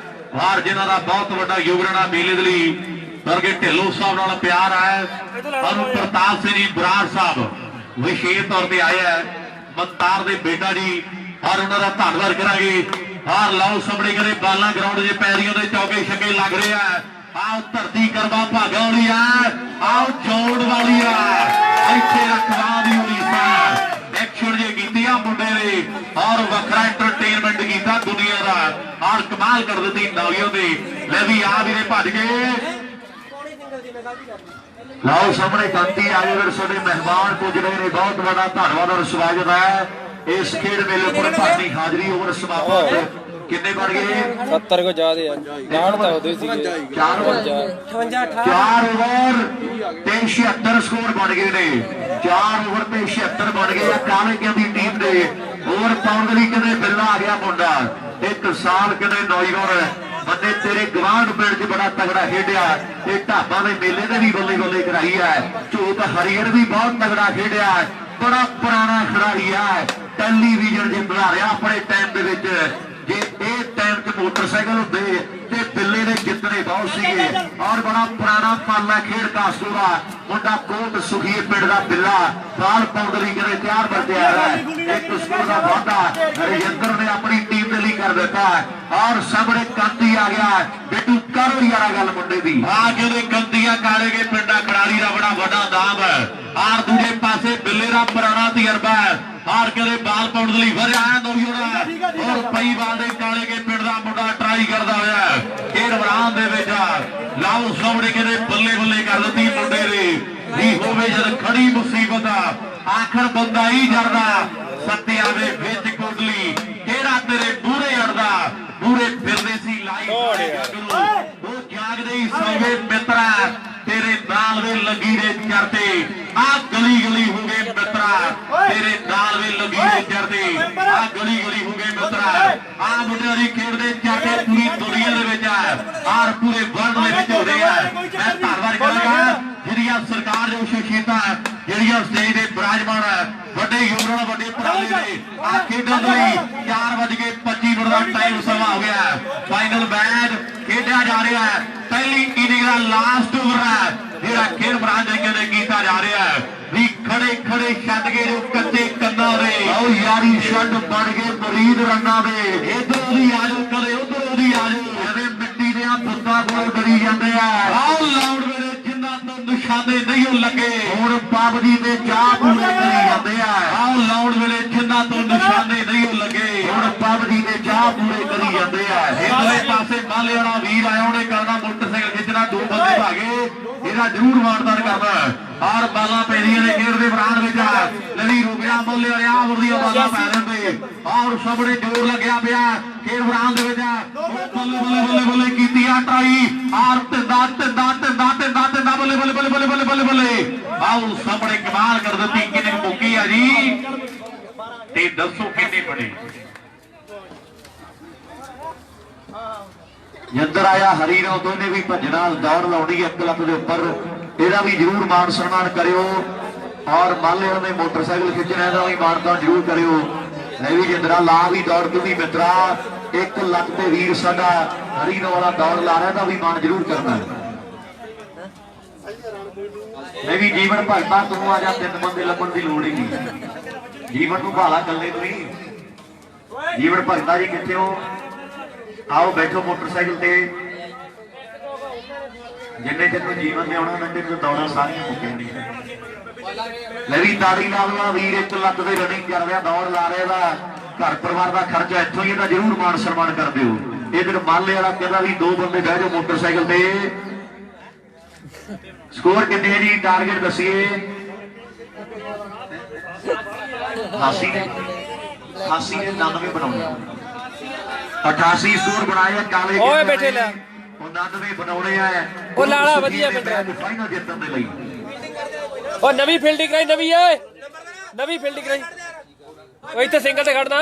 ਔਰ ਜਿਨ੍ਹਾਂ ਦਾ ਬਹੁਤ ਵੱਡਾ ਯੋਗਦਾਨ ਆ ਮੇਲੇ ਦੇ ਲਈ ਵਰਗੇ ਢਿੱਲੋਂ ਸਾਹਿਬ ਨਾਲ ਪਿਆਰ ਹੈ ਅਨੂ ਪ੍ਰਤਾਪ ਸਿੰਘ ਜੀ ਬਰਾੜ ਸਾਹਿਬ ਵਿਸ਼ੇਸ਼ ਤੌਰ ਤੇ ਆਏ ਆ ਮਨਤਾਰ ਦੇ ਬੇਟਾ ਜੀ ਔਰ ਉਹਨਾਂ ਦਾ ਧੰਨਵਾਦ ਕਰਾਂਗੇ ਔਰ ਲਾਓ ਸਾਹਮਣੇ ਕਰੇ ਬਾਲਾਂ ਗਰਾਊਂਡ ਦੇ ਪੈਰੀਆਂ ਦੇ ਚੌਕੇ ਛੱਕੇ ਲੱਗ ਰਹੇ ਆ ਆਓ ਧਰਤੀ ਕਰਵਾ ਭਾਗਾ ਵਾਲੀ ਆ ਆਓ ਜੋੜ ਵਾਲੀ ਆ ਇੱਥੇ ਰਖਵਾ ਦੀ ਹੋਈ ਸਾ ਐਕਸ਼ਨ ਜੇ ਕੀਤੀ ਆ ਮੁੰਡੇ ਨੇ ਔਰ ਵੱਖਰਾ ਐਂਟਰਟੇਨਮੈਂਟ ਕੀਤਾ ਦੁਨੀਆ ਦਾ ਔਰ ਕਮਾਲ ਕਰ ਦਿੱਤੀ ਨੌਜਵਾਨ ਦੇ ਲੈ ਵੀ ਆ ਵੀਰੇ ਭੱਜ ਗਏ ਲਾਓ ਸਾਹਮਣੇ ਕੰਤੀ ਆਏ ਵੀਰ ਸਾਡੇ ਮਹਿਮਾਨ ਪੁੱਜ ਰਹੇ ਨੇ ਬਹੁਤ ਵੱਡਾ ਧੰਨਵਾਦ ਔਰ ਸਵਾਗਤ ਹੈ ਇਸ ਖੇਡ ਮੇਲੇ ਉੱਪਰ ਭਾਰੀ ਹਾਜ਼ਰੀ ਓਵਰ ਸਮਾਪਤ ਕਿੰਨੇ ਬਣ ਗਏ 70 ਕੋ ਜ਼ਿਆਦੇ ਆ ਜਾਣ ਤਾਂ ਉਹਦੇ ਸੀਗੇ 4 ਓਵਰ ਤੇ 76 ਸਕੋਰ ਬਣ ਗਏ ਨੇ 4 ਓਵਰ ਤੇ 76 ਬਣ ਗਏ ਆ ਕਾਲੇਕਿਆਂ ਦੀ ਟੀਮ ਦੇ ਓਵਰ ਪਾਉਣ ਦੇ ਲਈ ਕਹਿੰਦੇ ਬਿੱਲਾ ਆ ਗਿਆ ਮੁੰਡਾ 1 ਸਾਲ ਕਹਿੰਦੇ ਨੌਜਵਾਨ ਬੰਦੇ ਤੇਰੇ ਗਵਾਂਢ ਪਿੰਡ 'ਚ ਬੜਾ ਤਗੜਾ ਖੇਡਿਆ ਇਹ ਢਾਬਾਂ ਦੇ ਮੇਲੇ ਦੇ ਵੀ ਬੱਲੇ ਬੱਲੇ ਕਰਾਈ ਹੈ ਝੋਟ ਹਰੀਅਰ ਵੀ ਬਹੁਤ ਤਗੜਾ ਖੇਡਿਆ ਬੜਾ ਪੁਰਾਣਾ ਖਿਡਾਰੀ ਹੈ ਟੈਲੀਵਿਜ਼ਨ ਜੇ ਬਣਾ ਰਿਹਾ ਆਪਣੇ ਟਾਈਮ ਦੇ ਵਿੱਚ ਜੇ ਇਹ ਟਾਈਮ 'ਚ ਮੋਟਰਸਾਈਕਲ ਹੁੰਦੇ ਤੇ ਬਿੱਲੇ ਦੇ ਜਿੱਤਣੇ ਬਹੁਤ ਸੀਗੇ ਔਰ ਬੜਾ ਪੁਰਾਣਾ ਪਾਲਾ ਖੇਡ ਕਾਸੂ ਦਾ ਮੁੰਡਾ ਕੋਟ ਸੁਖੀਏ ਪਿੰਡ ਦਾ ਬਿੱਲਾ ਬਾਲ ਪਾਉਣ ਲਈ ਕਰੇ ਤਿਆਰ ਬਰ ਤਿਆਰ ਹੈ ਇੱਕ ਸਕੋਰ ਦਾ ਵਾਧਾ ਰਜਿੰਦਰ ਨੇ ਆਪਣੀ ਟੀਮ ਦੇ ਲਈ ਕਰ ਦਿੱਤਾ ਔਰ ਸਾਹਮਣੇ ਕੰਤੀ ਆ ਗਿਆ ਬੇਟੂ ਕਰੋ ਯਾਰਾ ਗੱਲ ਮੁੰਡੇ ਦੀ ਆ ਜਿਹੜੇ ਕੰਤੀਆਂ ਕਾਲੇ ਕੇ ਪਿੰਡਾ ਖਿਡਾਰੀ ਦਾ ਬੜਾ ਵੱਡਾ ਨਾਮ ਹੈ ਔਰ ਦੂਜੇ ਪਾਸੇ ਬਿੱਲੇ ਦਾ ਪੁਰਾਣਾ ਤਜਰਬਾ ਹੈ ਔਰ ਕਹਿੰਦੇ ਬਾਲ ਪਾਉਣ ਲਈ ਵਧਿਆ ਨੌਜਵਾਨ ਔਰ ਪਈਵਾਲ ਦੇ ਕਾਲੇ ਕੇ ਪਿੰਡ ਦਾ ਮੁੰਡਾ ਟਰਾਈ ਕਰਦਾ ਹੋਇਆ ਖੇਡ ਮੈਦਾਨ ਦੇ ਵਿੱਚ ਲਾਓ ਸਾਹਮਣੇ ਕਹਿੰਦੇ ਬੱਲੇ ਬੱਲੇ ਕਰ ਦਿੱਤੀ ਮੁੰਡੇ ਨੇ ਵੀ ਹੋਵੇ ਜਦ ਖੜੀ ਮੁਸੀਬਤ ਆਖਰ ਬੰਦਾ ਹੀ ਜਰਦਾ ਸੱਤਿਆ ਦੇ ਵਿੱਚ ਕੁੰਡਲੀ ਕਿਹੜਾ ਤੇਰੇ ਬੂਰੇ ਅੜਦਾ ਬੂਰੇ ਫਿਰਦੇ ਸੀ ਲਾਈ ਉਹ ਜਾਗਦੇ ਹੀ ਸੌਵੇ ਮਿੱਤਰਾ ਤੇਰੇ ਨਾਲ ਵੇ ਲੱਗੀ ਦੇ ਚਰਤੇ ਆ ਗਲੀ ਗਲੀ ਹੋ ਗਏ ਮਿੱਤਰਾ ਤੇਰੇ ਨਾਲ ਵੇ ਲੱਗੀ ਦੇ ਚਰਤੇ ਆ ਗਲੀ ਗਲੀ ਹੋ ਗਏ ਮਿੱਤਰਾ ਆ ਮੁੰਡਿਆਂ ਦੀ ਖੇਡ ਦੇ ਚਰਤੇ ਪੂਰੀ ਦੁਨੀਆ ਦੇ ਵਿੱਚ ਆ ਔਰ ਪੂਰੇ ਵਰਲਡ ਦੇ ਵਿੱਚ ਹੋ ਰਹੇ ਆ ਮੈਂ ਧੰਨਵਾਦ ਕਰਾਂਗਾ ਜਿਹੜੀਆਂ ਸਰਕਾਰ ਦੇ ਸ਼ਖਸੀਅਤਾਂ ਜਿਹੜੀਆਂ ਸਟੇਜ ਦੇ ਬਿਰਾਜਮਾਨ ਵੱਡੇ ਯੋਗਦਾਨ ਵੱਡੇ ਪ੍ਰਾਲੇ ਨੇ ਆ ਖੇਡਾਂ ਲਈ 4:25 ਮਿੰਟ ਦਾ ਟਾਈਮ ਸਮਾਂ ਹੋ ਗਿਆ ਫਾਈਨਲ ਮੈਚ ਖੇਡਿਆ ਜਾ ਰਿਹਾ ਹੈ ਪਹਿਲੀ ਇਨਿੰਗ ਦਾ ਲਾਸਟ ਓਵਰ ਹੈ ਜਿਹੜਾ ਖੇਡ ਮੈਦਾਨ ਦੇ ਕੀਤਾ ਜਾ ਰਿਹਾ ਹੈ ਵੀ ਖੜੇ ਖੜੇ ਛੱਡ ਗਏ ਜੋ ਕੱਚੇ ਕੰਨਾਂ ਦੇ ਆਓ ਯਾਰੀ ਛੱਡ ਬਣ ਗਏ ਮਰੀਦ ਰੰਨਾਂ ਦੇ ਇਧਰੋਂ ਦੀ ਆਜੋ ਕਦੇ ਉਧਰੋਂ ਦੀ ਆਜੋ ਇਹਦੇ ਮਿੱਟੀ ਦੇ ਬੁੱਤਾਂ ਕੋਲ ਡਰੀ ਜਾਂਦੇ ਆ ਆਓ ਲਾਉਡ ਵੇਲੇ ਜਿੰਨਾਂ ਤੋਂ ਨਿਸ਼ਾਨੇ ਨਹੀਂ ਲੱਗੇ ਹੁਣ ਪਾਬਦੀ ਤੇ ਚਾਹ ਪੂਰੇ ਕਰੀ ਜਾਂਦੇ ਆ ਆਓ ਲਾਉਡ ਵੇਲੇ ਜਿੰਨਾਂ ਤੋਂ ਨਿਸ਼ਾਨੇ ਨਹੀਂ ਲੱਗੇ ਹੁਣ ਪਾਬਦੀ ਚਾਹ ਪੂਰੇ ਕਰੀ ਜਾਂਦੇ ਆ। ਇਧਰਲੇ ਪਾਸੇ ਮਾਲੇ ਵਾਲਾ ਵੀਰ ਆਇਆ, ਉਹਨੇ ਕਰਨਾ ਮੋਟਰਸਾਈਕਲ ਖਿੱਚਣਾ, ਦੋ ਬੰਦੇ ਭਾਗੇ, ਇਹਦਾ ਜ਼ਰੂਰ ਮਾਨਦਾਨ ਕਰਨਾ। ਔਰ ਬਾਲਾਂ ਪੈਦੀਆਂ ਨੇ ਖੇਡ ਦੇ ਮੈਦਾਨ ਵਿੱਚ ਲਵੀ ਰੁਕਿਆ, ਮੋਲੇ ਵਾਲਿਆ ਵਰਦੀਆਂ ਬਾਲਾਂ ਪੈ ਦਿੰਦੇ ਔਰ ਸਾਹਮਣੇ ਜ਼ੋਰ ਲੱਗਿਆ ਪਿਆ ਖੇਡ ਮੈਦਾਨ ਦੇ ਵਿੱਚ। ਬੱਲੇ ਬੱਲੇ ਬੱਲੇ ਬੱਲੇ ਕੀਤੀ ਆ ਟਰਾਈ ਔਰ ਤਿੰਦਾ ਤਿੰਦਾ ਤਿੰਦਾ ਤਿੰਦਾ ਤਿੰਦਾ ਬੱਲੇ ਬੱਲੇ ਬੱਲੇ ਬੱਲੇ ਬੱਲੇ ਬੱਲੇ ਬੱਲੇ ਆਓ ਸਾਹਮਣੇ ਕਮਾਲ ਕਰ ਦਿੱਤੀ। ਕਿੰਨੇ ਮੁੱਕੀ ਆ ਜੀ ਤੇ ਦੱਸੋ ਕਿੰਨੇ ਬਣੇ। ਜਿੰਦਰ ਆਇਆ ਹਰੀ ਨੂੰ ਦੋਨੇ ਵੀ ਭੱਜਣਾ, ਦੌੜ ਲਾਉਣੀ 1 ਲੱਖ ਦੇ ਉੱਪਰ, ਇਹਦਾ ਵੀ ਜ਼ਰੂਰ ਮਾਨ ਸਨਮਾਨ ਕਰਿਓ। ਔਰ ਮਾਲੇ ਵਾਲੇ ਮੋਟਰਸਾਈਕਲ ਖਿੱਚਣਾ, ਇਹਦਾ ਵੀ ਮਾਨਤਾਨ ਜ਼ਰੂਰ ਕਰਿਓ। ਲੈ ਵੀ ਜਿੰਦਰਾ ਲਾ ਵੀ ਦੌੜ ਤੂੰ ਵੀ ਮਿੱਤਰਾ, 1 ਲੱਖ ਤੇ ਵੀਰ ਸਾਡਾ ਹਰੀ ਨੂੰ ਵਾਲਾ ਦੌੜ ਲਾ ਰਿਹਾ, ਦਾ ਵੀ ਮਾਨ ਜ਼ਰੂਰ ਕਰਨਾ। ਲੈ ਵੀ ਜੀਵਨ ਭਗਤਾ ਤੂੰ ਆ ਜਾ, 3 ਬੰਦੇ ਲੱਭਣ ਦੀ ਲੋੜ ਹੀ ਨਹੀਂ, ਜੀਵਨ ਨੂੰ ਭਾਲਾ ਕੱਲੇ ਤੂੰ ਹੀ। ਜੀਵਨ ਭਗਤਾ ਜੀ ਕਿੱਥੇ ਹੋ? आओ बैठो मोटरसाइकिल ते। जिन्ने जिन्हों जीवन में आना नंटे तो दौड़ा सारियां मुक्कियां। लवी ताड़ी नाल वीर 1 ਲੱਖ ਦੀ रनिंग कर रहा, दौड़ ला रहा, घर परिवार का खर्चा इत्थों ही, जरूर मान सम्मान कर दिओ। इधर माले वाला कहता भी 2 बंदे बह जाओ मोटरसाइकिल ते। स्कोर कितने जी? टारगेट दसिए। 88 ने 99 बनाने, 88 स्कोर बनाए काले ਓਏ ਬੈਠੇ ਲੈ 99 ਬਣਾਉਣੇ ਆ। ਉਹ ਲਾਲਾ ਵਧੀਆ ਬੰਦਾ ਫਾਈਨਲ ਜਿੱਤਣ ਦੇ ਲਈ। ਉਹ ਨਵੀਂ ਫੀਲਡਿੰਗ ਕਰਾਈ, ਨਵੀਂ ਓਏ ਨਵੀਂ ਫੀਲਡਿੰਗ ਕਰਾਈ। ਉਹ ਇੱਥੇ ਸਿੰਗਲ ਤੇ ਖੜਨਾ।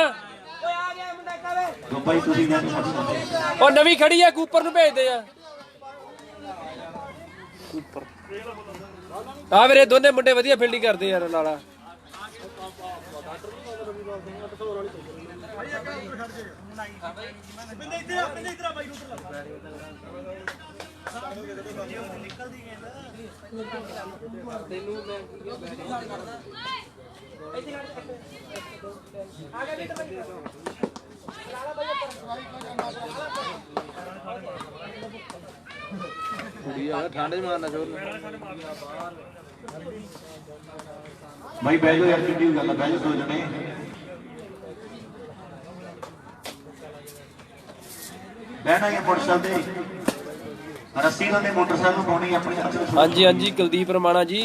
ਭਾਈ ਤੁਸੀਂ ਜਾ ਕੇ ਫੜੋ। ਉਹ ਨਵੀਂ ਖੜੀ ਆ, ਕੂਪਰ ਨੂੰ ਭੇਜਦੇ ਆ। ਆ ਵੀਰੇ ਦੋਨੇ ਮੁੰਡੇ ਵਧੀਆ ਫੀਲਡਿੰਗ ਕਰਦੇ ਯਾਰ ਲਾਲਾ। ठंड च मारना जोर भाई बह जाओ यार, कितनी गल है, बह जाओ 2 जने। बहना है मोटरसाइकिल ते रस्सी नाल मोटरसाइकिल पाउणी अपने हत्थ में। ਹਾਂਜੀ ਹਾਂਜੀ ਕੁਲਦੀਪ ਰਮਾਣਾ ਜੀ,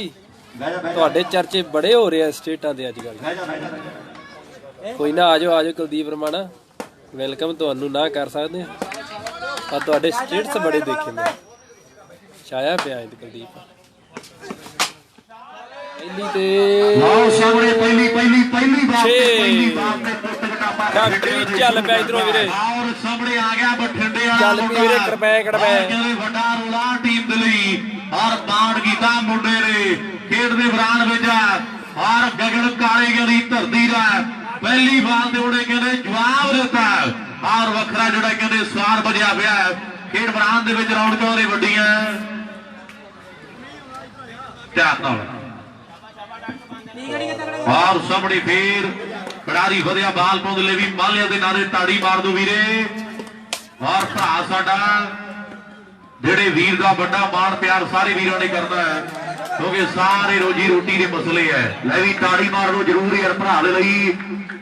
बह जा ਤੁਹਾਡੇ ਚਰਚੇ ਬੜੇ ਹੋ ਰਹੇ ਆ ਸਟੇਟਾਂ ਦੇ ਅੱਜ ਕੱਲ। बह जा। ਕੋਈ ਨਾ, ਆਜੋ ਆਜੋ ਕੁਲਦੀਪ ਰਮਾਣਾ, ਵੈਲਕਮ। ਤੁਹਾਨੂੰ ਨਾ ਕਰ ਸਕਦੇ ਆ, ਤੁਹਾਡੇ ਸਟੇਟਸ ਬੜੇ ਦੇਖੇ ਮੈਂ, ਛਾਇਆ ਪਿਆ ਇਹ ਕੁਲਦੀਪ। ਪਹਿਲੀ ਤੇ ਲਓ ਸਾਹਮਣੇ ਪਹਿਲੀ ਬਾਤ ਤੇ ਪੁੱਤ ਕਟਾਪਾ ਡਾਕਟਰੀ ਚੱਲ ਪਿਆ ਇਧਰੋਂ ਵੀਰੇ। ਔਰ ਸਾਹਮਣੇ ਆ ਗਿਆ ਬਠਿੰਡੇ ਵਾਲਾ ਚੱਲ ਪਈ ਵੀਰੇ, ਕਰਪੈ ਕਹਿੰਦੇ ਵੱਡਾ ਰੋਲਾ ਟੀਮ ਦੇ ਲਈ। ਔਰ ਬਾਣ ਕੀਤਾ ਮੁੰਡੇ ਨੇ ਖੇਡ ਦੇ ਮੈਦਾਨ ਵਿੱਚ। ਔਰ ਗਗਨ ਕਾਲੇ ਗਲੀ ਧਰਤੀ ਦਾ ਪਹਿਲੀ ਬਾਲ ਦੇ ਉਹਨੇ ਕਹਿੰਦੇ ਜਵਾਬ ਦਿੱਤਾ। ਔਰ ਵੱਖਰਾ ਜਿਹੜਾ ਕਹਿੰਦੇ ਸਵਾਰ ਵਜਿਆ ਪਿਆ ਖੇਡ ਮੈਦਾਨ ਦੇ ਵਿੱਚ। ਰੌਣਕਾਂ ਨੇ ਵੱਡੀਆਂ ਧਿਆਨ ਨਾਲ। ਔਰ ਸਾਹਮਣੇ ਫੇਰ ਖਿਡਾਰੀ ਵਧਿਆ, ਬਾਲ ਪਾਉਂਦੇ ਲਈ ਵੀ ਮਾਲਿਆ ਦੇ ਨਾਰੇ ਤਾੜੀ ਮਾਰ ਦੋ ਵੀਰੇ। ਔਰ ਭਰਾ ਸਾਡਾ ਜਿਹੜੇ ਵੀਰ ਦਾ ਵੱਡਾ ਮਾਣ ਪਿਆਰ ਸਾਰੇ ਵੀਰਾਂ ਨੇ ਕਰਦਾ ਹੈ, ਕਿਉਂਕਿ ਸਾਰੇ ਰੋਜੀ ਰੋਟੀ ਦੇ ਮਸਲੇ ਹੈ। ਲੈ ਵੀ ਤਾੜੀ ਮਾਰ ਲਓ ਜ਼ਰੂਰ ਯਾਰ ਭਰਾ ਦੇ ਲਈ।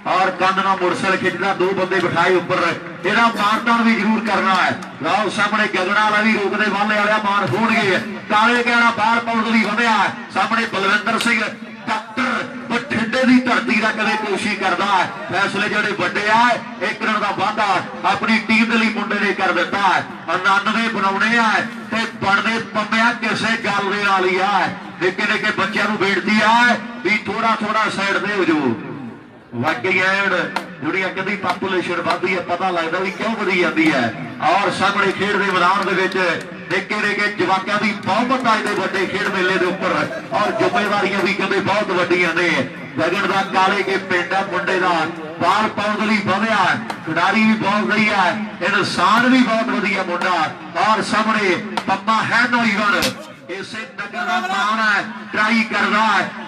ਔਰ ਕੰਨ ਨਾਲ ਮੋਟਰਸਾਈਕਲ ਖਿੱਚਦਾ, 2 ਬੰਦੇ ਬਿਠਾਏ ਉੱਪਰ, ਇਹਦਾ ਮਾਨਤਾਨ ਵੀ ਜ਼ਰੂਰ ਕਰਨਾ ਹੈ। ਲਓ ਸਾਹਮਣੇ ਗਗਨਾ ਵਾਲਾ ਵੀ ਰੋਕਦੇ ਵਾਲੇ ਵਾਲਿਆ ਮਾਰ ਹੋਣਗੇ। ਕਾਲੇ ਕਹਿਣਾ ਬਾਲ ਪਾਉਣ ਲਈ ਵਧਿਆ, ਸਾਹਮਣੇ ਬਲਵਿੰਦਰ ਸਿੰਘ ਡਾਕਟਰ ਬਠਿੰਡੇ ਦੀ ਧਰਤੀ ਦਾ ਕਦੇ ਕੋਸ਼ਿਸ਼ ਕਰਦਾ ਹੈ। ਫੈਸਲੇ ਜਿਹੜੇ ਵੱਡੇ ਆ, 1 ਰਨ ਦਾ ਵਾਧਾ ਆਪਣੀ ਟੀਮ ਦੇ ਲਈ ਮੁੰਡੇ ਨੇ ਕਰ ਦਿੱਤਾ। 99 ਬਣਾਉਣੇ ਆ ਤੇ ਬਣਦੇ ਪੰਮਿਆ ਕਿਸੇ ਗੱਲ ਦੇ ਨਾਲ ਹੀ ਆ। ਨਿੱਕੇ ਨਿੱਕੇ ਬੱਚਿਆਂ ਨੂੰ ਬੇਨਤੀ ਆ ਵੀ ਥੋੜਾ ਸਾਈਡ ਤੇ ਹੋ ਜਾਓ। ਵਾਕਈ ਐਡ ਜਿਹੜੀ ਕਹਿੰਦੀ ਪਾਪੂਲੇਸ਼ਨ ਵੱਧਦੀ ਹੈ, ਪਤਾ ਲੱਗਦਾ ਵੀ ਕਿਉਂ ਵਧੀ ਜਾਂਦੀ ਹੈ। ਔਰ ਸਾਹਮਣੇ ਖੇਡ ਦੇ ਮੈਦਾਨ ਦੇ ਵਿੱਚ ਨਿੱਕੇ ਨਿੱਕੇ ਜਵਾਕਾਂ ਦੀ ਬਹੁਤ ਅੱਜ ਦੇ ਵੱਡੇ ਖੇਡ ਮੇਲੇ ਦੇ ਉੱਪਰ। ਔਰ ਜ਼ਿੰਮੇਵਾਰੀਆਂ ਵੀ ਕਹਿੰਦੇ ਬਹੁਤ ਵੱਡੀਆਂ ਨੇ। ਗਗਨ ਦਾ ਕਾਲੇ ਕੇ ਪਿੰਡ ਹੈ, ਮੁੰਡੇ ਦਾ ਬਾਲ ਪਾਉਣ ਲਈ ਵਧਿਆ, ਖਿਡਾਰੀ ਵੀ ਬਹੁਤ ਵਧੀਆ, ਇਨਸਾਨ ਵੀ ਬਹੁਤ ਵਧੀਆ ਮੁੰਡਾ। ਔਰ ਸਾਹਮਣੇ ਪੰਮਾ ਹੈ ਨੌਜਵਾਨ, ਇਸੇ ਨਗਰ ਦਾ ਮਾਣ ਹੈ, ਟਰਾਈ ਕਰਦਾ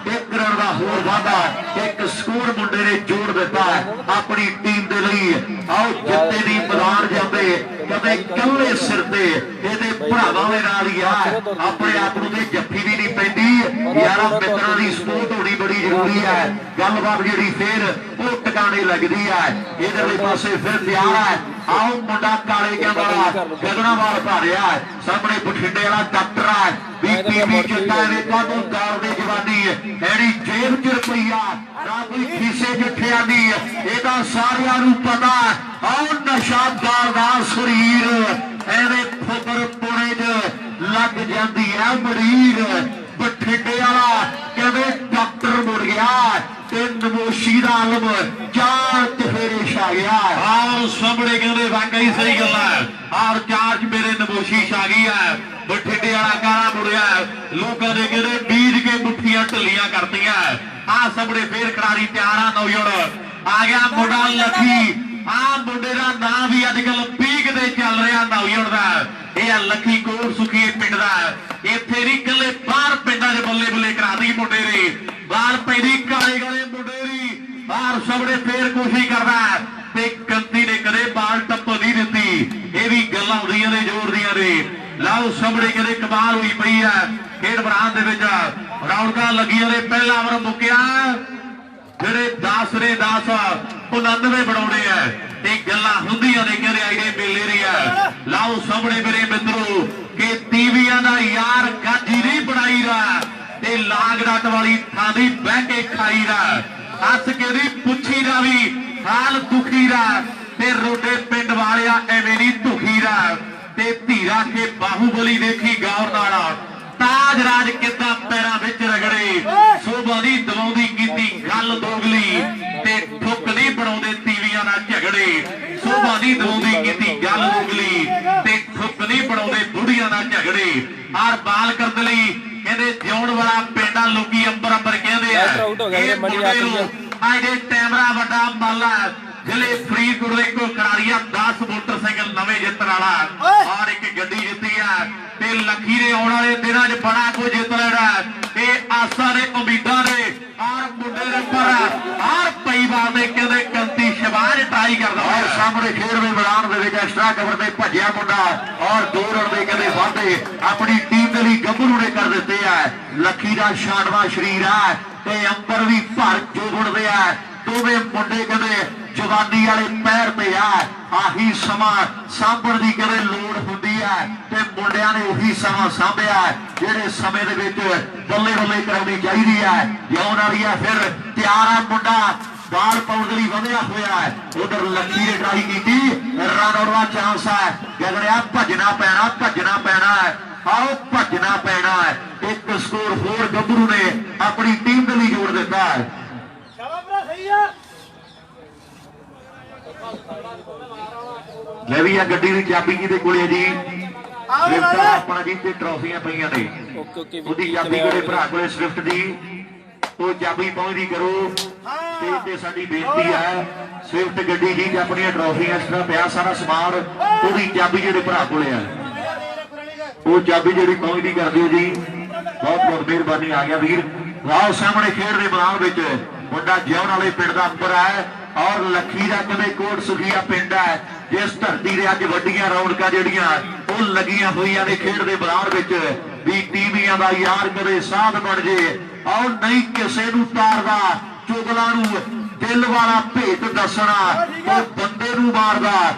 1 ਰਨ ਦਾ ਹੋਰ ਵਾਧਾ, 1 ਸਕੋਰ ਮੁੰਡੇ ਨੇ ਜੋੜ ਦਿੱਤਾ ਆਪਣੀ ਟੀਮ ਦੇ ਲਈ। ਆਓ ਜਿੱਤੇ ਦੀ ਮੈਦਾਨ ਜਾਂਦੇ ਕਦੇ ਇਕੱਲੇ ਸਿਰ ਤੇ ਇਹਦੇ ਭਰਾਵਾਂ ਦੇ ਨਾਲ ਹੀ ਆ। ਆਪਣੇ ਆਪ ਨੂੰ ਤੇ ਜੱਫੀ ਵੀ ਨਹੀਂ ਪੈਂਦੀ ਯਾਰਾਂ ਮਿੱਤਰਾਂ ਦੀ ਸਪੋਰਟ ਹੋਣੀ ਬੜੀ ਜ਼ਰੂਰੀ ਹੈ ਗੱਲਬਾਤ ਜਿਹੜੀ ਫੇਰ ਉਹ ਟਿਕਾਣੇ ਲੱਗਦੀ ਹੈ ਇਧਰਲੇ ਪਾਸੇ ਫਿਰ ਤਿਆਰ ਹੈ ਆਓ ਮੁੰਡਾ ਕਾਲੇ ਕਿਆਂ ਵਾਲਾ ਗਗਨਾਵਾਲ ਭਾਰਿਆ ਸਾਹਮਣੇ ਬਠਿੰਡੇ ਵਾਲਾ ਡਾਕਟਰ ਹੈ ਬੀਪੀ ਚਿੱਟਾ ਵੇਖਾ ਤੋਂ ਦਾਰ ਦੇ ਜਵਾਨੀ ਐੜੀ ਜੇਬ 'ਚ ਰੁਪਈਆ ਨਾ ਕੋਈ ਖੀਸੇ 'ਚ ਠਿਆਨੀ ਇਹਦਾ ਸਾਰਿਆਂ ਨੂੰ ਪਤਾ ਆਓ ਨਸ਼ਾਦਾਰ ਦਾ ਸਰੀਰ ਐਵੇਂ ਫੁਕਰ ਪੁਣੇ 'ਚ ਲੱਗ ਜਾਂਦੀ ਹੈ ਮਰੀਰ ਬਠਿੰਡੇ ਵਾਲਾ ਕਹਿੰਦੇ ਡਾਕਟਰ ਮੁੜ ਗਿਆ ਤੇ ਨਮੋਸ਼ੀ ਦਾ ਆਲਮ ਚਾਰ ਚਫੇਰੇ ਛਾ ਗਿਆ ਆਹ ਸਾਹਮਣੇ ਕਹਿੰਦੇ ਵਾਕਈ ਸਹੀ ਗੱਲ ਹੈ ਆਰ ਚਾਰ ਚ ਮੇਰੇ ਨਮੋਸ਼ੀ ਛਾ ਗਈ ਹੈ ਬਠਿੰਡੇ ਵਾਲਾ ਕਾਰਾ ਮੁੜਿਆ ਲੋਕਾਂ ਦੇ ਕਹਿੰਦੇ ਬੀਜ ਕੇ ਮੁੱਠੀਆਂ ਢੱਲੀਆਂ ਕਰਤੀਆਂ ਆਹ ਸਾਹਮਣੇ ਫੇਰ ਖਿਡਾਰੀ ਤਿਆਰ ਆ ਨੌਜਵਾਨ ਆ ਗਿਆ ਮੁੰਡਾ ਲੱਖੀ ਆ ਮੁੰਡੇ ਦਾ ਨਾਂ ਵੀ ਅੱਜ ਕੱਲ ਪੀਕ ਤੇ ਚੱਲ ਰਿਹਾ ਨੌਜਵਾਨ ਦਾ ਇਹ ਆ ਲੱਖੀ ਕੋਟ ਸੁਖੀ ਪਿੰਡ ਦਾ ਇੱਥੇ ਨਹੀਂ ਕੱਲੇ ਬਾਹਰ ਪਿੰਡਾਂ 'ਚ ਬੱਲੇ ਬੱਲੇ ਕਰਾਦੀ ਮੁੰਡੇ ਦੀ ਬਾਹਰ ਪੈਦੀ ਕਾਲੇ ਕਾਲੇ ਮੁੰਡੇ ਦੀ ਬਾਹਰ ਸਾਹਮਣੇ ਫੇਰ ਕੋਸ਼ਿਸ਼ ਕਰਦਾ ਤੇ ਕੰਤੀ ਨੇ ਕਦੇ ਬਾਲ ਟੱਪ ਨਹੀਂ ਦਿੱਤੀ ਇਹ ਵੀ ਗੱਲਾਂ ਹੁੰਦੀਆਂ ਨੇ ਜ਼ੋਰ ਦੀਆਂ ਨੇ ਲਾਓ ਸਾਹਮਣੇ ਕਦੇ ਕਮਾਲ ਹੋਈ ਪਈ ਆ ਖੇਡ ਮੈਦਾਨ ਦੇ ਵਿੱਚ ਰੌਣਕਾਂ ਲੱਗੀਆਂ ਨੇ ਪਹਿਲਾ ਓਵਰ ਮੁੱਕਿਆ ਜਿਹੜੇ 10 ਨੇ 10 99 ਬਣਾਉਣੇ ਆ ਤੇ ਗੱਲਾਂ ਹੁੰਦੀਆਂ ਨੇ ਕਹਿੰਦੇ ਆਈਡੇ ਮੇਲੇ ਦੀ ਆ ਲਾਓ ਸਾਹਮਣੇ ਮੇਰੇ ਮਿੱਤਰੋ ਕਿ ਟੀਵੀਆਂ ਦਾ ਯਾਰ ਗਾਜੀ ਨਹੀਂ ਬਣਾਈ ਦਾ ਤੇ ਲਾਗ ਡੱਟ ਵਾਲੀ ਥਾਂ ਦੀ ਬਹਿ ਕੇ ਖਾਈ ਦਾ ਹੱਸ ਕੇ ਦੀ ਪੁੱਛੀ ਦਾ ਵੀ ਹਾਲ ਦੁਖੀ ਦਾ ਤੇ ਰੋਡੇ ਪਿੰਡ ਵਾਲਿਆ ਐਵੇਂ ਨਹੀਂ ਦੁਖੀ ਦਾ ਤੇ ਧੀਰਾ ਕੇ ਬਾਹੂਬਲੀ ਦੇਖੀ ਗੌਰ ਨਾਲ ਤਾਜ ਰਾਜ ਕਿੱਦਾਂ ਪੈਰਾਂ ਵਿੱਚ ਰਗੜੇ ਸੋਭਾ ਦੀ ਦਵਾਉਂਦੀ ਕੀਤੀ ਗੱਲ ਦੋਗਲੀ ਤੇ ਠੁੱਕ ਨਹੀਂ ਬਣਾਉਂਦੇ ਟੀਵੀਆਂ ਨਾਲ ਝਗੜੇ ਸੋਭਾ ਦੀ ਦਵਾਉਂਦੀ ਕੀਤੀ ਗੱਲ ਦੋਗਲੀ ਤੇ ਠੁੱਕ ਨਹੀਂ ਬਣਾਉਂਦੇ ਬੁੜੀਆਂ ਨਾਲ ਝਗੜੇ ਆਰ ਬਾਲ ਕਰਨ ਲਈ ਕਹਿੰਦੇ ਜਿਉਣ ਵਾਲਾ ਪਿੰਡਾਂ ਲੋਕੀ ਅੰਬਰ ਅੰਬਰ ਕਹਿੰਦੇ ਆ ਇਹ ਮੁੰਡੇ ਨੂੰ ਆਜੇ ਟੈਮਰਾ ਵੱਡਾ ਮਾਲਾ ਜ਼ਿਲ੍ਹੇ ਫਰੀਦਕੋਟ ਦੇ ਕੋ ਕਰਾਰੀਆ 10 ਮੋਟਰਸਾਈਕਲ ਨਵੇਂ ਜਿੱਤਣ ਵਾਲਾ ਔਰ ਇੱਕ ਗੱਡੀ ਜਿੱਤੀ ਆ ਤੇ ਲੱਖੀ ਦੇ ਆਉਣ ਵਾਲੇ ਦਿਨਾਂ 'ਚ ਬੜਾ ਕੁਝ ਜਿੱਤ ਲੈਣਾ ਇਹ ਆਸਾਂ ਦੇ ਉਮੀਦਾਂ ਦੇ ਔਰ ਮੁੰਡੇ ਦੇ ਉੱਪਰ ਔਰ ਪਈਵਾਲ ਦੇ ਕਹਿੰਦੇ ਕੰਤੀ ਸ਼ਬਾਜ ਟਰਾਈ ਕਰਦਾ ਔਰ ਸਾਹਮਣੇ ਖੇਡਵੇਂ ਮੈਦਾਨ ਦੇ ਵਿੱਚ ਐਕਸਟਰਾ ਕਵਰ ਤੇ ਭੱਜਿਆ ਮੁੰਡਾ ਔਰ 2 ਰਨ ਦੇ ਕਹਿੰਦੇ ਵਾਧੇ ਆਪਣੀ ਟੀਮ ਦੇ ਲਈ ਗੱਭਰੂ ਨੇ ਕਰ ਦਿੱਤੇ ਆ ਲੱਖੀ ਦਾ ਸ਼ਾਨਵਾ ਸਰੀਰ ਆ ਤੇ ਅੰਬਰ ਵੀ ਭਰ ਜੋੜਦੇ ਆ ਦੋਵੇਂ ਮੁੰਡੇ ਕਹਿੰਦੇ ਜਵਾਨੀ ਵਾਲੇ ਪੈਰ ਤੇ ਆ ਆਹੀ ਸਮਾਂ ਸਾਂਭਣ ਦੀ ਕਦੇ ਲੋੜ ਹੁੰਦੀ ਹੈ ਤੇ ਮੁੰਡਿਆਂ ਨੇ ਉਹੀ ਸਮਾਂ ਸਾਂਭਿਆ ਜਿਹੜੇ ਸਮੇਂ ਦੇ ਵਿੱਚ ਬੱਲੇ ਬੱਲੇ ਕਰਾਉਣੀ ਚਾਹੀਦੀ ਹੈ ਜਿਉਣ ਵਾਲੀ ਆ ਫਿਰ ਤਿਆਰ ਆ ਮੁੰਡਾ ਬਾਲ ਪਾਉਣ ਦੇ ਲਈ ਵਧਿਆ ਹੋਇਆ ਹੈ ਉਧਰ ਲੱਖੀ ਨੇ ਟਰਾਈ ਕੀਤੀ ਰਨ ਆਉਣ ਦਾ ਚਾਂਸ ਹੈ ਗਗੜਿਆ ਭੱਜਣਾ ਪੈਣਾ ਹੈ ਆਓ ਭੱਜਣਾ ਪੈਣਾ ਹੈ ਇੱਕ ਸਕੋਰ ਹੋਰ ਗੱਭਰੂ ਨੇ ਆਪਣੀ ਟੀਮ ਦੇ ਲਈ ਜੋੜ ਦਿੱਤਾ ਹੈ ਲੈ ਵੀ ਆ ਗੱਡੀ ਦੀ ਚਾਬੀ ਕਿਹਦੇ ਕੋਲੇ ਹੈ ਜੀ ਸਵਿਫਟ ਆਪਣਾ ਜੀ ਤੇ ਟਰਾਫੀਆਂ ਪਈਆਂ ਨੇ ਉਹਦੀ ਚਾਬੀ ਕਿਹੜੇ ਭਰਾ ਕੋਲੇ ਸਵਿਫਟ ਦੀ ਉਹ ਚਾਬੀ ਪਹੁੰਚਦੀ ਕਰੋ ਤੇ ਸਾਡੀ ਬੇਨਤੀ ਹੈ ਸਵਿਫਟ ਗੱਡੀ ਜੀ ਆਪਣੀਆਂ ਟਰਾਫੀਆਂ ਇਸ ਤਰ੍ਹਾਂ ਪਿਆ ਸਾਰਾ ਸਮਾਨ ਉਹਦੀ ਚਾਬੀ ਜਿਹੜੇ ਭਰਾ ਕੋਲੇ ਆ ਉਹ ਚਾਬੀ ਜਿਹੜੀ ਪਹੁੰਚਦੀ ਕਰ ਦਿਓ ਜੀ ਬਹੁਤ ਬਹੁਤ ਮਿਹਰਬਾਨੀ ਆ ਗਿਆ ਵੀਰ ਵਾਓ ਸਾਹਮਣੇ ਖੇਡ ਦੇ ਮੈਦਾਨ ਵਿੱਚ ਮੁੰਡਾ ਜਿਉਣ ਵਾਲੇ ਪਿੰਡ ਦਾ ਅੰਦਰ ਹੈ ਔਰ ਲੱਖੀ ਦਾ ਕਦੇ ਕੋਟ ਸੁਖੀਆ ਪਿੰਡ ਹੈ ਜਿਸ ਧਰਤੀ ਦੇ ਅੱਜ ਵੱਡੀਆਂ ਰੌਣਕਾਂ ਜਿਹੜੀਆਂ ਉਹ ਲੱਗੀਆਂ ਹੋਈਆਂ ਨੇ ਖੇਡ ਦੇ ਮੈਦਾਨ ਵਿੱਚ ਵੀ ਟੀਵੀਆਂ ਦਾ ਯਾਰ ਕਦੇ ਸਾਧ ਬਣ ਜੇ ਔਰ ਨਹੀਂ ਕਿਸੇ ਨੂੰ ਤਾਰਦਾ ਚੁਗਲਾਂ ਨੂੰ ਦਿਲ ਵਾਲਾ ਭੇਤ ਦੱਸਣਾ ਉਹ ਬੰਦੇ ਨੂੰ ਮਾਰਦਾ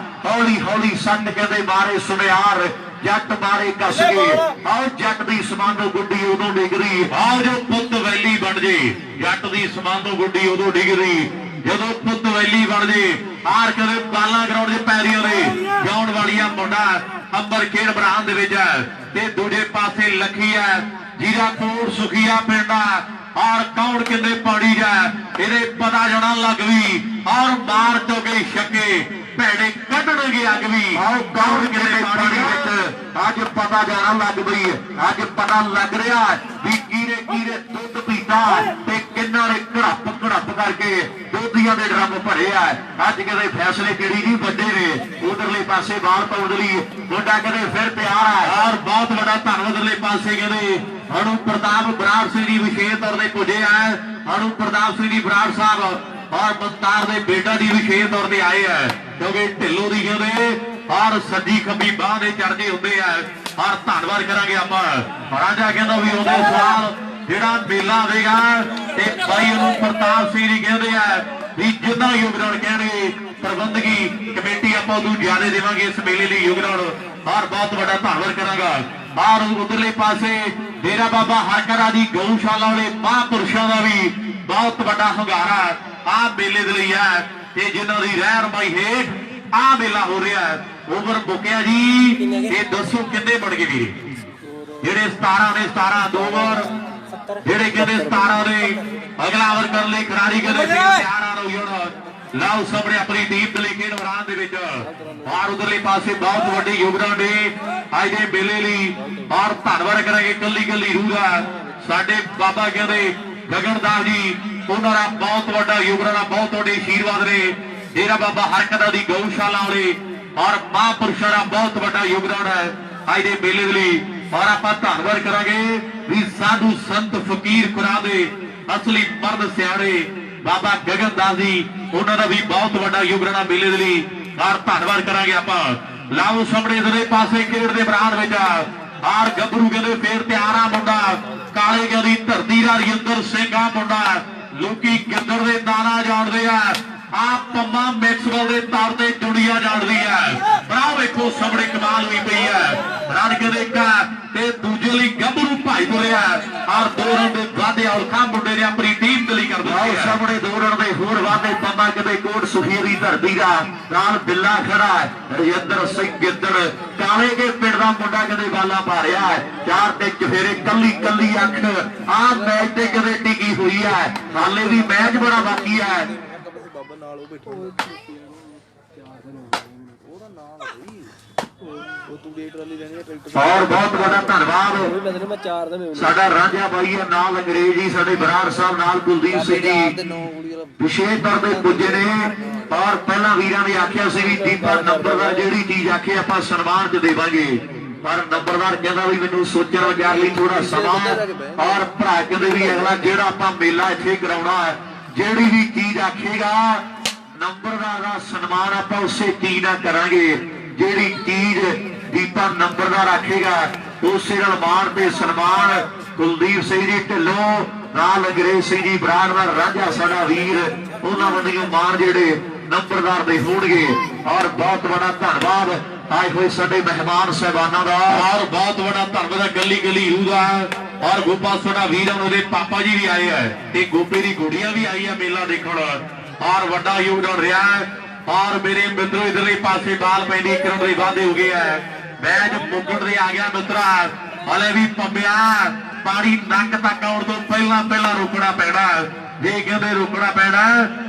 ਹੌਲੀ ਹੌਲੀ ਸੱਟ ਕਹਿੰਦੇ ਮਾਰੇ ਸੁਨਿਆਰ ਜੱਟ ਮਾਰੇ ਕੱਸ ਕੇ ਆਓ ਜੱਟ ਦੀ ਸਮਾਨੋ ਗੁੱਡੀ ਉਦੋਂ ਡਿਗਰੀ ਆਓ ਜੋ ਪੁੱਤ ਵੈਲੀ ਬਣ ਜੇ ਜੱਟ ਦੀ ਸਮਾਨੋ ਗੁੱਡੀ ਉਦੋਂ ਡਿਗਰੀ ਜਦੋਂ ਪੁੱਤ ਵੈਲੀ ਬਣ ਜੇ ਆਰ ਕਦੇ ਬਾਲਾ ਗਰਾਊਂਡ ਦੇ ਪੈਰੀਆਂ ਦੇ ਜਾਉਣ ਵਾਲੀਆਂ ਮੁੰਡਾ ਅੰਬਰ ਖੇਡ ਮੈਦਾਨ ਦੇ ਵਿੱਚ ਤੇ ਦੂਜੇ ਪਾਸੇ ਲੱਖੀ ਹੈ ਜੀਰਾ ਕੋਟ ਸੁਖੀਆ ਪਿੰਡਾ ਔਰ ਕੌਣ ਕਿੰਨੇ ਪਾੜੀ ਜਾ ਇਹਦੇ ਪਤਾ ਜਾਣਾ ਲੱਗ ਵੀ ਔਰ ਮਾਰ ਚੋਗੇ ਛੱਕੇ ਭੈੜੇ ਕੱਢਣਗੇ ਅੱਗ ਵੀ ਆਓ ਕੌਣ ਕਿੰਨੇ ਪਾੜੀ ਵਿੱਚ ਅੱਜ ਪਤਾ ਜਾਣਾ ਲੱਗ ਪਈ ਅੱਜ ਪਤਾ ਲੱਗ ਰਿਹਾ ਵੀ ਕੀਰੇ ਦੁੱਧ ਪੀਤਾ ਤੇ ਕਿੰਨਾ ਨੇ ਘੜਪ ਕਰਕੇ ਦੋਧੀਆਂ ਦੇ ਡਰਮ ਭਰੇ ਆ ਅੱਜ ਕਿਤੇ ਫੈਸਲੇ ਕਿਹੜੀ ਨਹੀਂ ਵੱਡੇ ਨੇ ਉਧਰਲੇ ਪਾਸੇ ਬਾਲ ਪਾਉਣ ਲਈ ਮੁੰਡਾ ਕਹਿੰਦੇ ਫਿਰ ਤਿਆਰ ਹੈ ਔਰ ਬਹੁਤ ਵੱਡਾ ਧੰਨਵਾਦ ਉਧਰਲੇ ਪਾਸੇ ਕਹਿੰਦੇ ਹਣੂ ਪ੍ਰਤਾਪ ਬਰਾੜ ਸਿੰਘ ਜੀ ਵਿਸ਼ੇਸ਼ ਤੌਰ ਤੇ ਪੁੱਜੇ ਆ ਹਣੂ ਪ੍ਰਤਾਪ ਸਿੰਘ ਜੀ ਬਰਾੜ ਸਾਹਿਬ ਔਰ ਮੁਖਤਾਰ ਦੇ ਬੇਟਾ ਦੀ ਵਿਸ਼ੇਸ਼ ਤੌਰ ਤੇ ਆਏ ਆ ਕਿਉਂਕਿ ਢਿੱਲੋਂ ਦੀ ਕਹਿੰਦੇ ਔਰ ਸੱਜੀ ਖੱਬੀ ਬਾਹ ਦੇ ਚੜਦੇ ਹੁੰਦੇ ਆ ਔਰ ਧੰਨਵਾਦ ਕਰਾਂਗੇ ਆਪਾਂ। ਰਾਜਾ ਕਹਿੰਦਾ ਵੀ ਉਹਦੇ ਸਵਾਲ ਜਿਹੜਾ ਮੇਲਾ ਆਵੇਗਾ ਤੇ ਬਾਈ ਨੂੰ ਪ੍ਰਤਾਪ ਸਿੰਘ ਜੀ ਕਹਿੰਦੇ ਆ ਵੀ ਜਿੰਨਾ ਯੋਗਦਾਨ ਕਹਿਣਗੇ ਪ੍ਰਬੰਧਕੀ ਕਮੇਟੀ ਆਪਾਂ ਉਹਨੂੰ ਜ਼ਿਆਦਾ ਦੇਵਾਂਗੇ ਇਸ ਮੇਲੇ ਲਈ ਯੋਗਦਾਨ। ਔਰ ਬਹੁਤ ਵੱਡਾ ਧੰਨਵਾਦ ਕਰਾਂਗਾ। ਔਰ ਉਧਰਲੇ ਪਾਸੇ ਡੇਰਾ ਬਾਬਾ ਹਰਕਰਾ ਦੀ ਗਊਸ਼ਾਲਾ ਵਾਲੇ ਮਹਾਂਪੁਰਸ਼ਾਂ ਦਾ ਵੀ ਬਹੁਤ ਵੱਡਾ ਹੁੰਗਾਰਾ ਆ ਮੇਲੇ ਦੇ ਲਈ ਹੈ ਤੇ ਜਿਨ੍ਹਾਂ ਦੀ ਰਹਿ ਰਮਾਈ ਹੇਠ ਆ ਮੇਲਾ ਹੋ ਰਿਹਾ ਹੈ। ਓਵਰ ਬੁਕਿਆ ਜੀ ਇਹ ਦੱਸੋ ਕਿੰਨੇ ਬਣ ਗਏ ਵੀਰੇ? ਜਿਹੜੇ 17 ਨੇ 17 ਦੋ ਓਵਰ, ਜਿਹੜੇ ਕਹਿੰਦੇ 17 ਨੇ ਅਗਲਾ ਓਵਰ ਕਰਨ ਲਈ ਖਿਡਾਰੀ ਕਹਿੰਦੇ ਤਿਆਰ ਆ ਰਹੋ ਹੁਣ। ਲਾਓ ਸਾਹਮਣੇ ਆਪਣੀ ਟੀਮ ਦੇ ਲਈ ਖੇਡ ਮੈਦਾਨ ਦੇ ਵਿੱਚ। ਔਰ ਉਧਰਲੇ ਪਾਸੇ ਬਹੁਤ ਵੱਡੇ ਯੋਗਦਾਨ ਨੇ ਅੱਜ ਦੇ ਮੇਲੇ ਲਈ। ਔਰ ਧੰਨਵਾਦ ਕਰਾਂਗੇ ਕੱਲੀ ਕੱਲੀ ਰੂਹ ਦਾ ਸਾਡੇ ਬਾਬਾ ਕਹਿੰਦੇ ਗਗਨਦਾਸ ਜੀ, ਉਹਨਾਂ ਦਾ ਬਹੁਤ ਵੱਡਾ ਯੋਗਦਾਨ ਆ, ਬਹੁਤ ਵੱਡੇ ਆਸ਼ੀਰਵਾਦ ਨੇ। ਡੇਰਾ ਬਾਬਾ ਹਰਕਤਾਂ ਦੀ ਗਊਸ਼ਾਲਾ ਵਾਲੇ ਔਰ ਮਹਾਂਪੁਰਸ਼ਾਂ ਦਾ ਬਹੁਤ ਵੱਡਾ ਯੋਗਦਾਨ ਹੈ ਅੱਜ ਦੇ ਮੇਲੇ ਦੇ ਲਈ। ਔਰ ਆਪਾਂ ਧੰਨਵਾਦ ਕਰਾਂਗੇ ਵੀ ਸਾਧੂ ਸੰਤ ਫਕੀਰ ਕੁਰਾਨ ਦੇ ਅਸਲੀ ਮਰਦ ਸਿਆਣੇ ਬਾਬਾ ਗਗਨਦਾਸ ਜੀ, ਉਹਨਾਂ ਦਾ ਵੀ ਬਹੁਤ ਵੱਡਾ ਯੋਗਦਾਨ ਆ ਮੇਲੇ ਦੇ ਲਈ। ਔਰ ਧੰਨਵਾਦ ਕਰਾਂਗੇ ਆਪਾਂ। ਲਾਓ ਸਾਹਮਣੇ ਦੇ ਪਾਸੇ ਖੇਡ ਦੇ ਮੈਦਾਨ ਵਿੱਚ ਔਰ ਗੱਭਰੂ ਕਹਿੰਦੇ ਫੇਰ ਤਿਆਰ ਆ ਮੁੰਡਾ ਕਾਲੇ ਦੀ ਧਰਤੀ ਦਾ ਰਜਿੰਦਰ ਸਿੰਘ ਆ ਮੁੰਡਾ। ਲੋਕੀ ਗਿੱਦੜ ਦੇ ਦਾਣਾ ਜਾਣਦੇ ਆ ਪੰਮਾ ਮੈਕਸਵੈਲ ਦੇ ਤੌਰ ਤੇ ਦੁਨੀਆ ਜਾਣਦੀ ਹੈ। ਬਰਾ ਵੇਖੋ ਸਾਹਮਣੇ ਕਮਾਲ ਹੋਈ ਪਈ ਹੈ। ਰਨ ਕਹਿੰਦੇ ਇੱਕ ਤੇ ਦੂਜੇ ਲਈ ਗੱਭਰੂ ਭਾਈ ਬੋਲਿਆ ਔਰ 2 ਰਨ ਦੇ ਵਾਧੇ ਔਰ ਖਾਂ ਮੁੰਡੇ ਨੇ ਆਪਣੀ ਟੀਮ ਦੇ ਲਈ ਕਰ ਦਿੱਤੇ ਆ। ਸਾਹਮਣੇ 2 ਰਨ ਦੇ ਹੋਰ ਵਾਧੇ ਪੰਮਾ ਕਹਿੰਦੇ ਕੋਟ ਸੁਖੀ ਦੀ ਧਰਤੀ ਦਾ ਨਾਲ ਬਿੱਲਾ ਖੜਾ ਹੈ ਰਜਿੰਦਰ ਸਿੰਘ ਗਿੱਦੜ ਕਾਲੇ ਕੇ ਪਿੰਡ ਦਾ ਮੁੰਡਾ ਕਹਿੰਦੇ ਬਾਲਾ ਪਾ ਰਿਹਾ ਹੈ। 4 ਤੇ ਚਫੇਰੇ ਕੱਲੀ ਕੱਲੀ ਅੱਖ ਆਹ ਮੈਚ ਤੇ ਕਹਿੰਦੇ ਟਿਕੀ ਹੋਈ ਹੈ। ਹਾਲੇ ਵੀ ਮੈਚ ਬੜਾ ਬਾਕੀ ਹੈ। ਔਰ ਬਹੁਤ ਵੱਡਾ ਧੰਨਵਾਦ ਸਾਡਾ ਰਾਂਝਾ ਬਾਈ ਹੈ ਨਾਲ ਅੰਗਰੇਜ਼ੀ ਸਾਡੇ ਬਰਾੜ ਸਾਹਿਬ ਨਾਲ ਕੁਲਦੀਪ ਸਿੰਘ ਜੀ ਵਿਸ਼ੇਸ਼ ਤੌਰ ਤੇ ਪੁੱਜੇ ਨੇ। ਔਰ ਪਹਿਲਾਂ ਵੀਰਾਂ ਨੇ ਆਖਿਆ ਸੀ ਵੀ ਦੀਪਾ ਨੰਬਰਦਾਰ ਜਿਹੜੀ ਚੀਜ਼ ਆਖੇ ਆਪਾਂ ਸਨਮਾਨ ਚ ਦੇਵਾਂਗੇ, ਪਰ ਨੰਬਰਦਾਰ ਕਹਿੰਦਾ ਵੀ ਮੈਨੂੰ ਸੋਚਣ ਵਿਚਾਰ ਲਈ ਥੋੜਾ ਸਮਾਂ। ਔਰ ਭਰਾ ਕਹਿੰਦੇ ਵੀ ਅਗਲਾ ਜਿਹੜਾ ਆਪਾਂ ਮੇਲਾ ਇੱਥੇ ਕਰਾਉਣਾ ਹੈ ਜਿਹੜੀ ਵੀ ਚੀਜ਼ ਆਖੇਗਾ ਨੰਬਰਦਾਰ ਦਾ ਸਨਮਾਨ ਆਪਾਂ ਉਸੇ ਚੀਜ਼ ਨਾਲ ਕਰਾਂਗੇ। ਜਿਹੜੀ ਚੀਜ਼ ਦੀਪਾ ਨੰਬਰਦਾਰ ਆਖੇਗਾ ਉਸੇ ਨਾਲ ਮਾਣ ਤੇ ਸਨਮਾਨ। ਕੁਲਦੀਪ ਸਿੰਘ ਜੀ ਢਿੱਲੋਂ ਨਾਲ ਅੰਗਰੇਜ਼ ਸਿੰਘ ਜੀ ਬਰਾੜ ਦਾ ਰਾਂਝਾ ਸਾਡਾ ਵੀਰ, ਉਹਨਾਂ ਵੱਲੋਂ ਮਾਣ ਜਿਹੜੇ ਨੰਬਰਦਾਰ ਦੇ ਹੋਣਗੇ। ਔਰ ਬਹੁਤ ਵੱਡਾ ਧੰਨਵਾਦ ਆਏ ਹੋਏ ਸਾਡੇ ਮਹਿਮਾਨ ਸਹਿਬਾਨਾਂ ਦਾ। ਔਰ ਬਹੁਤ ਵੱਡਾ ਧੰਨਵਾਦ ਗੱਲੀ ਗੱਲੀ ਰੂਹ ਦਾ। ਔਰ ਗੋਪਾ ਸਾਡਾ ਵੀਰ ਉਹਦੇ ਪਾਪਾ ਜੀ ਵੀ ਆਏ ਆ ਤੇ ਗੋਪੇ ਦੀ ਗੁੜੀਆ ਵੀ ਆਈ ਆ ਮੇਲਾ ਦੇਖਣ। ਔਰ ਵੱਡਾ ਯੋਗਦਾਨ ਰਿਹਾ। ਔਰ ਮੇਰੇ ਮਿੱਤਰੋ ਇਧਰਲੇ ਪਾਸੇ ਬਾਲ ਪੈਂਦੀ ਕਰਨ ਦੇ ਵਾਅਦੇ ਹੋ ਗਏ ਆ। ਮੈਚ ਮੁੱਕਣ ਦੇ ਆ ਗਿਆ ਮਿੱਤਰਾ। ਹਲੇ ਵੀ ਪੰਮਿਆ ਪਾਣੀ ਨੱਕ ਤੱਕ ਆਉਣ ਤੋਂ ਪਹਿਲਾਂ ਰੁਕਣਾ ਪੈਣਾ। ਜੇ ਕਹਿੰਦੇ ਰੁਕਣਾ ਪੈਣਾ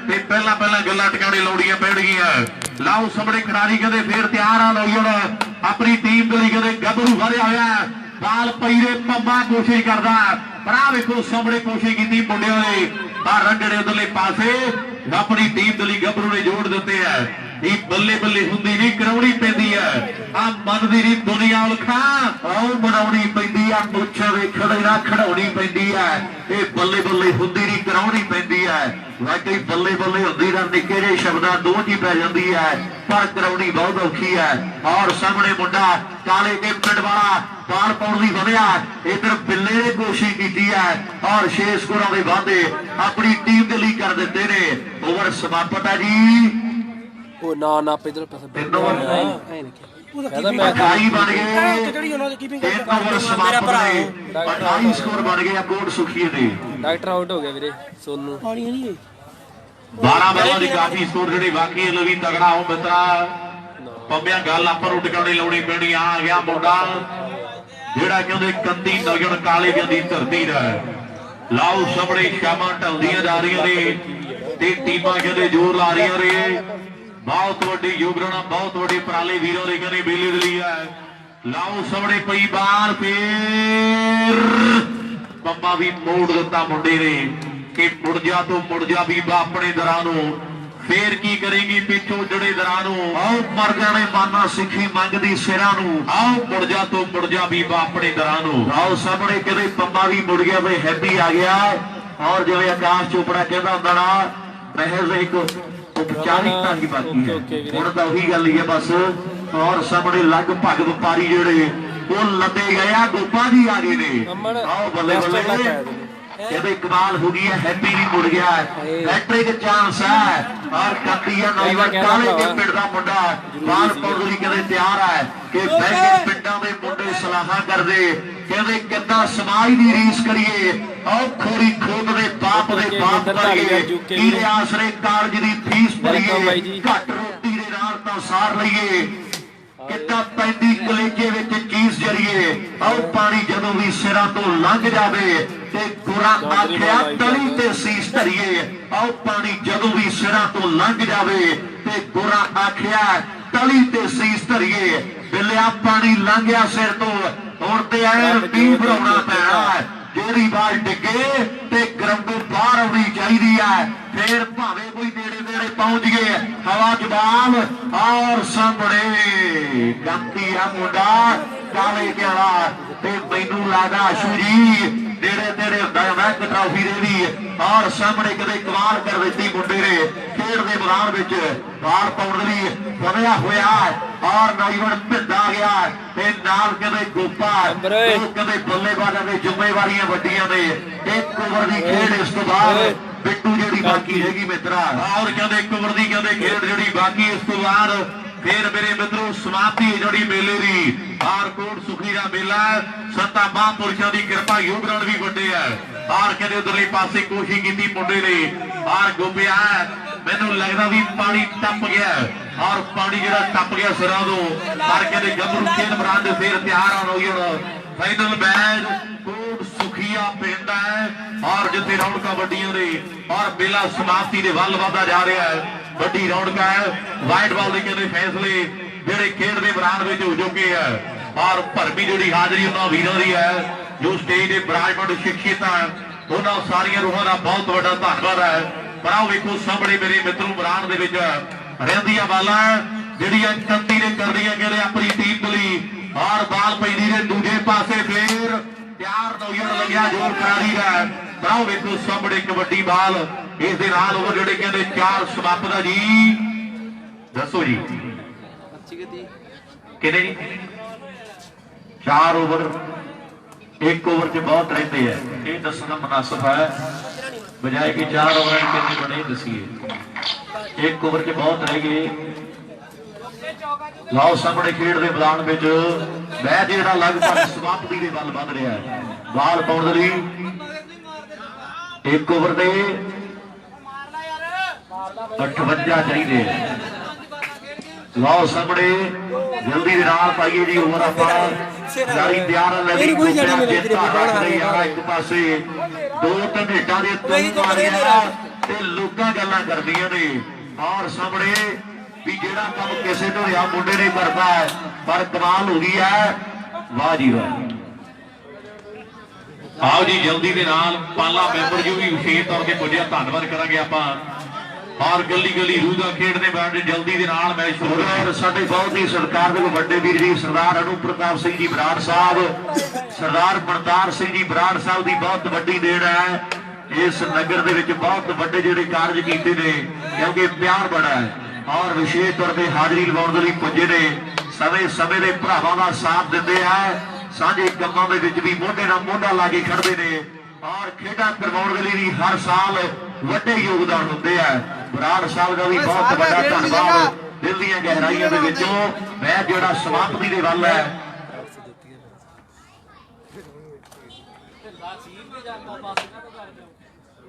ਤੇ ਪਹਿਲਾਂ ਗੱਲਾਂ ਟਿਕਾਣੇ ਲਾਉਣੀਆਂ ਪੈਣਗੀਆਂ। ਲਾਓ ਸਾਹਮਣੇ ਖਿਡਾਰੀ ਕਹਿੰਦੇ ਫੇਰ ਤਿਆਰ ਆ। ਲਓ ਹੁਣ ਆਪਣੀ ਟੀਮ ਦੇ ਲਈ ਕਹਿੰਦੇ ਗੱਭਰੂ ਵਧਿਆ ਹੋਇਆ ਬਾਲ ਪਈਰੇ ਪੰਮਾ ਕੋਸ਼ਿਸ਼ ਕਰਦਾ। ਪਰ ਆ ਵੇਖੋ ਸਾਹਮਣੇ ਕੋਸ਼ਿਸ਼ ਕੀਤੀ ਮੁੰਡਿਆਂ ਨੇ ਆ ਰੰਗੜੇ ਉਧਰਲੇ ਪਾਸੇ ਆਪਣੀ ਟੀਮ ਦੇ ਲਈ ਗੱਭਰੂ ਨੇ ਜੋੜ ਦਿੱਤੇ ਆ। ਇਹ ਬੱਲੇ ਬੱਲੇ ਹੁੰਦੀ ਨਹੀਂ ਕਰਾਉਣੀ ਪੈਂਦੀ ਹੈ। ਆ ਮੰਨਦੀ ਨਹੀਂ ਦੁਨੀਆ ਉਲਖਾ ਆਉ ਬਣਾਉਣੀ ਪੈਂਦੀ ਆ। ਮੁੱਛ ਵੇਖਣ ਦੇ ਨਾਲ ਖੜਾਉਣੀ ਪੈਂਦੀ ਹੈ। ਇਹ ਬੱਲੇ ਬੱਲੇ ਹੁੰਦੀ ਨਹੀਂ ਕਰਾਉਣੀ ਪੈਂਦੀ ਹੈ। ਵਾਕਈ ਬੱਲੇ ਬੱਲੇ ਹੁੰਦੀ ਨਾ ਨਿੱਕੇ ਜਿਹੇ ਸ਼ਬਦਾਂ ਦੋ ਹੀ ਪੈ ਜਾਂਦੀ ਹੈ ਪਰ ਕਰਾਉਣੀ ਬਹੁਤ ਔਖੀ ਹੈ। ਔਰ ਸਾਹਮਣੇ ਮੁੰਡਾ ਕਾਲੇ ਕੇ ਪਿੰਡ ਵਾਲਾ ਬਾਲ ਪਾਉਣ ਦੀ ਵਧਿਆ। ਇਧਰ ਬਿੱਲੇ ਨੇ ਕੋਸ਼ਿਸ਼ ਕੀਤੀ ਹੈ ਔਰ 6 ਸਕੋਰਾਂ ਦੇ ਵਾਅਦੇ ਆਪਣੀ ਟੀਮ ਦੇ ਲਈ ਕਰ ਦਿੱਤੇ ਨੇ। ਓਵਰ ਸਮਾਪਤ ਹੈ ਜੀ। ਉਹ ਨਾ ਇਧਰ ਕਹਿੰਦਾ ਮੈਂ 28 ਬਣ ਗਏ। ਇੱਕ ਓਵਰ ਸਮਾਪਤ ਨੇ 28 ਸਕੋਰ ਬਣ ਗਏ ਕੋਟ ਸੁਖੀਏ ਦੇ। ਡਾਕਟਰ ਆਊਟ ਹੋ ਗਿਆ ਵੀਰੇ ਸੋਨੂ। 12 ਬਾਲਾਂ ਦੀ ਕਾਫੀ ਸਕੋਰ ਜਿਹੜੇ ਵਾਕਈ ਲਵੀ ਤਗੜਾ ਹੋ ਮਿੱਤਰਾ। ਪੰਮਿਆ ਗੱਲ ਆਪਾਂ ਨੂੰ ਟਿਕਾਣੇ ਲਾਉਣੀ ਪੈਣੀ। ਆ ਗਿਆ ਮੁੰਡਾ ਜਿਹੜਾ ਕਹਿੰਦੇ ਕੰਦੀ ਨਗਣ ਕਾਲੇ ਦੀ ਧਰਤੀ ਦਾ। ਲਾਓ ਸਾਹਮਣੇ ਸ਼ਾਮਾਂ ਢਲਦੀਆਂ ਜਾ ਰਹੀਆਂ ਨੇ ਤੇ ਟੀਮਾਂ ਕਹਿੰਦੇ ਜ਼ੋਰ ਲਾ ਰਹੀਆਂ ਨੇ। ਬਹੁਤ ਵੱਡੀ ਯੋਗਦਾਨ ਬਹੁਤ ਵੱਡੇ ਪ੍ਰਾਲੇ ਵੀਰਾਂ ਦੇ ਕਹਿੰਦੇ ਮੇਲੇ ਦੇ ਲਈ ਹੈ। ਲਾਓ ਸਾਹਮਣੇ ਪਈ ਬਾਲ ਫੇਰ ਪੰਮਾ ਵੀ ਮੋੜ ਦਿੱਤਾ ਮੁੰਡੇ ਨੇ ਕਿ ਮੁੜ ਜਾ ਬੀਬਾ ਆਪਣੇ ਦਰਾਂ ਨੂੰ। ਫੇਰ ਕੀ ਕਰੇਗੀ ਪਿੱਛੋਂ ਜੜੇ ਦਰਾਂ ਨੂੰ। ਆਓ ਮਰ ਜਾਣੇ ਮਾਨਾ ਸਿੱਖੀ ਮੰਗਦੀ ਸਿਰਾਂ ਨੂੰ। ਆਓ ਮੁੜ ਜਾ ਬੀਬਾ ਆਪਣੇ ਦਰਾਂ ਨੂੰ। ਆਓ ਸਾਹਮਣੇ ਕਹਿੰਦੇ ਪੰਮਾ ਵੀ ਮੁੜ ਗਿਆ ਬਈ ਹੈਪੀ ਆ ਗਿਆ। ਔਰ ਜਿਵੇਂ ਆਕਾਸ਼ ਚੋਪੜਾ ਕਹਿੰਦਾ ਹੁੰਦਾ ਨਾ ਮਹਿਜ਼ ਇੱਕ ਉਪਚਾਰਿਕਤਾ ਹੀ ਬਾਕੀ ਹੈ। ਹੁਣ ਤਾਂ ਉਹੀ ਗੱਲ ਹੀ ਹੈ ਬਸ। ਔਰ ਸਾਹਮਣੇ ਲਗਭਗ ਵਪਾਰੀ ਜਿਹੜੇ ਉਹ ਲੱਦੇ ਗਏ ਆ, ਗੋਪਾ ਜੀ ਆ ਗਏ ਨੇ। ਅਮਨ ਆਓ ਬੱਲੇ ਬੱਲੇ कहते कमाल हो गई है, हैप्पी भी मुड़ गया है, हैट्रिक चांस है और कतिया नौजवान काले के पिंड का मुंडा बाल पौड़ी कहते तैयार है कि बहके पिंडा के मुंडे सलाहा कर दे, कहते कितना समाज की रीस करिए, आओ खोरी खोट दे बाप दे बाप करिए, कीरे आसरे कालज की फीस भरीए, घट रोटी दे नाल तां सार लईए, कितना पैंती कलेजे विच चीज जरिए, आओ पानी जदों भी सिरां तो लंघ जावे ते गुरा आखिया तली ते सीस धरिए, आओ पानी जदों भी सिरां तो लंघ जावे ते गुरा आखिया तली ते सीस धरिए, बिलिया पानी लंघिया सिर तो हुण ते ऐन भी भराउणा पैना है, जेरी बाल डिगे ते ग्राउंडों बाहर आनी चाहिए है, फिर भावे कोई नेड़े नेड़े पहुंच गए, हवा जवाब और सामने गंती है मुंडा काले क्या ते मैनू लगदा आशू जी नेड़े नेड़े मैक ट्रॉफी दे भी और सामने कदे कमाल कर दी मुंडे ने खेड दे मैदान विच बाल पाउण लई बनया होया और नौजवान भिंदा गया ते नाल कदे गोपा कदे बल्लेबाजां दे जिम्मेवारियां वड्डियां ने, एक ओवर दी खेड इस तो बाद बिट्टू जी बाकी हैगी मित्रा और कहते एक ओवर की कहते खेड जी बाकी इस तो बाद फिर मेरे मित्रों समाप्ति जी मेले की और कोट सुखी का मेला संता महापुरुषों की कृपा योगदान भी वड्डे है और कहते उधरले पासे कोशिश की मुंडे ने और गोपिया मैनू लगता भी पानी टप गया और पानी जो टप गया सिरा तो पर कहते गबरू खेल मैदान फिर तैयार हो फाइनल मैच कोट सुखिया पिंड है और जिथे रौनक वड्डियां ने और मेला समाप्ति के वल वधदा जा रहा है, वड्डी रौनक है, वाइट बॉल के कहते फैसले जेडे खेड के मैदान में हो चुके हैं और भरमी जी हाजरी उन्होंने वीरों की है जो स्टेज के विराजमान शिक्षित है, उन्होंने सारिया रूहां का बहुत बड़ा धन्यवाद है। पर आओ वेखो सामने मेरे मित्रों मैदान रहिंदियां बालां जिहड़ियां कंती ने करदियां कहते अपनी टीम लई और बाल पैदी ने दूजे पासे फिर प्यार नौजवान लग्या जोर करारी है, पर आओ वेखो सामने कबड्डी बाल इस दे नाल ओवर जिहड़े कहते 4 समाप्त दा जी दसो जी कितने जी 4 ओवर, एक ओवर च बहुत रहते हैं ये दसना मुनासिब है बजाय कि 4 ओवर कितने बने दसीए, एक ओवर च बहुत रह गए। लाओ सामने खेड के मैदान में मैच जो लगभग समाप्ति के वल वध रहा है, बाल पाउण लई एक ओवर के 58 चाहिए। लाओ सामने जल्दी के नाल पाइए जी ओवर आप जारी तैयार एक पासे 2-3 हिटां दे तुम मारिया ते लोकां गल्लां करदियां ने और सामने भी जेड़ा काम किसी तो या मुंडे नहीं करता है पर कमाल हो गई है, वाह जी वाह। आओ जी जल्दी के नाल पाला मैंबर जो भी विशेष तौर पर पुजया धन्यवाद करांगे आपां और गली गली रूह का खेड दे बारे जल्दी के नाल मैच शुरू है। साडे बहुत ही सरकार दे वड्डे वीर जी सरदार अनूप प्रताप सिंह जी बराड़ साहब, सरदार मनतार सिंह जी बराड़ साहब की बहुत वड्डी देन है इस नगर दे विच बहुत वड्डे जिहड़े कार्य कीते ने क्योंकि प्यार बड़ा है और विशेष तौर पर हाजरी लवाउण लई पुजे ने समय समय के भरावां दा साथ दिंदे हैं, साझे कामां दे विच भी मोढे नाल मोढा ला के खड़दे ने और खेडां करवाउण दे लई हर साल वड्डे योगदान हुंदे हैं। बराड़ साहब का भी बहुत बड़ा धन्यवाद दिल दीआं गहराइयां दे विचों मैच जिहड़ा समाप्ति दे वल है।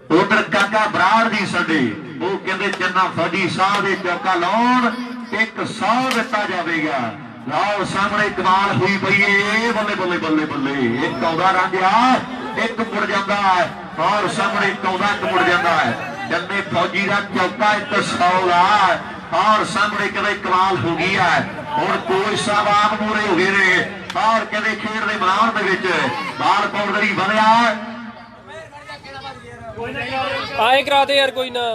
उधर काका बराड़ जी साडे वो कहते चन्ना फौजी साहब दे चौका लाउण 100 दिता जाएगा। लाओ सामने कमाल हुई पई है, बल्ले बल्ले बल्ले बल्ले एक कौदा रंगिया एक मुड़ जाता है और सामने कौदा एक मुड़ जाता है, चन्ने फौजी का चौका 100 का और सामने कहते कमाल हो गई है। हुण कोच साहब आप मूरे हो गए ने और कहते खेड दे मैदान दे विच बाल पाउण लई बनया आए करा दे यार कोई ना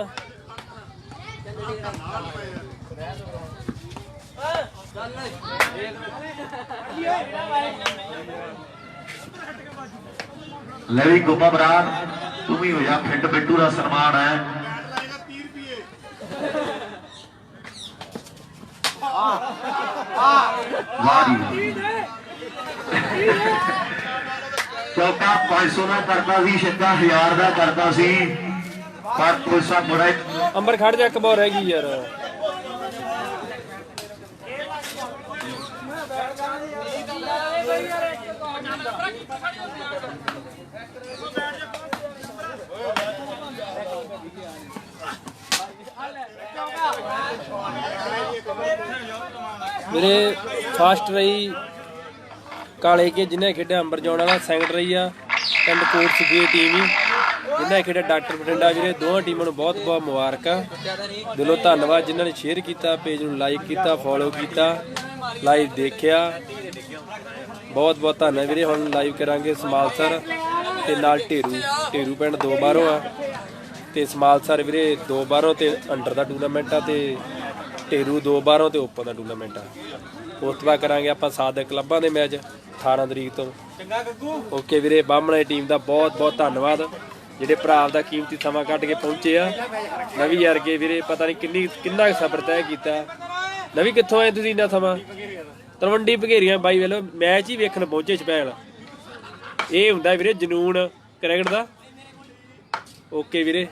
लवी गोपा बराड़ तू भी हो जा फिट बिट्टू का सन्मान है। वाह जी ਚੌਕਾ 500 ਦਾ ਕਰਦਾ ਸੀ, ਛੱਕਾ 1000 ਦਾ ਕਰਦਾ ਸੀ, ਪਰ ਪੁਲਸਾ ਬੜਾ ਅੰਬਰ ਖੜ ਜਾ, ਇੱਕ ਬਾਲ ਰਹਿ ਗਈ ਯਾਰ। ਮੇਰੇ ਫਾਸਟ ਰਹੀ ਕਾਲੇ ਕੇ ਜਿਹਨੇ ਖੇਡਿਆ ਅੰਬਰ ਜਾਣ ਵਾਲਾ, ਸੈਕਿੰਡ ਰਹੀ ਆ ਪਿੰਡ ਕੋਟ ਸੁਖੀ ਟੀਮ ਹੀ ਜਿਹਨੇ ਖੇਡਿਆ ਡਾਕਟਰ ਬਠਿੰਡਾ ਵੀਰੇ। ਦੋਵਾਂ ਟੀਮਾਂ ਨੂੰ ਬਹੁਤ ਬਹੁਤ ਮੁਬਾਰਕਾਂ, ਦਿਲੋਂ ਧੰਨਵਾਦ ਜਿਨ੍ਹਾਂ ਨੇ ਸ਼ੇਅਰ ਕੀਤਾ, ਪੇਜ ਨੂੰ ਲਾਈਕ ਕੀਤਾ, ਫੋਲੋ ਕੀਤਾ, ਲਾਈਵ ਦੇਖਿਆ, ਬਹੁਤ ਬਹੁਤ ਧੰਨਵਾਦ ਵੀਰੇ। ਹੁਣ ਲਾਈਵ ਕਰਾਂਗੇ ਸਮਾਲਸਰ ਤੇ ਨਾਲ ਢੇਰੂ ਪਿੰਡ 2 ਬਾਹਰੋਂ ਆ, ਤੇ ਸਮਾਲਸਰ ਵੀਰੇ 2 ਬਾਹਰੋਂ ਤੇ ਅੰਡਰ ਦਾ ਟੂਰਨਾਮੈਂਟ ਆ, ਤੇ ਢੇਰੂ 2 ਬਾਹਰੋਂ ਤੇ ਓਪਨ ਦਾ ਟੂਰਨਾਮੈਂਟ ਆ। ਉਸ ਤੋਂ ਬਾਅਦ ਕਰਾਂਗੇ ਆਪਾਂ ਸਾਦਕ ਕਲੱਬਾਂ ਦੇ ਮੈਚ 18 ਤਰੀਕ ਤੋਂ। ਓਕੇ ਵੀਰੇ, ਬਾਹਮਣਾ ਦੀ ਟੀਮ ਦਾ ਬਹੁਤ ਬਹੁਤ ਧੰਨਵਾਦ ਜਿਹੜੇ ਭਰਾ ਆਪਦਾ ਕੀਮਤੀ ਸਮਾਂ ਕੱਢ ਕੇ ਪਹੁੰਚੇ ਆ। ਨਵੀਂ ਯਾਰ ਕੇ ਵੀਰੇ ਪਤਾ ਨਹੀਂ ਕਿੰਨਾ ਸਬਰ ਤੈਅ ਕੀਤਾ। ਨਵੀਂ ਕਿੱਥੋਂ ਆਏ ਤੁਸੀਂ ਇੰਨਾ ਸਮਾਂ? ਤਲਵੰਡੀ ਭਗੇਰੀਆਂ ਬਾਈ ਵੇਲੋ ਮੈਚ ਹੀ ਵੇਖਣ ਪਹੁੰਚੇ ਛਪੈਲ। ਇਹ ਹੁੰਦਾ ਵੀਰੇ ਜਨੂਨ ਕ੍ਰਿਕਟ ਦਾ। ਓਕੇ ਵੀਰੇ।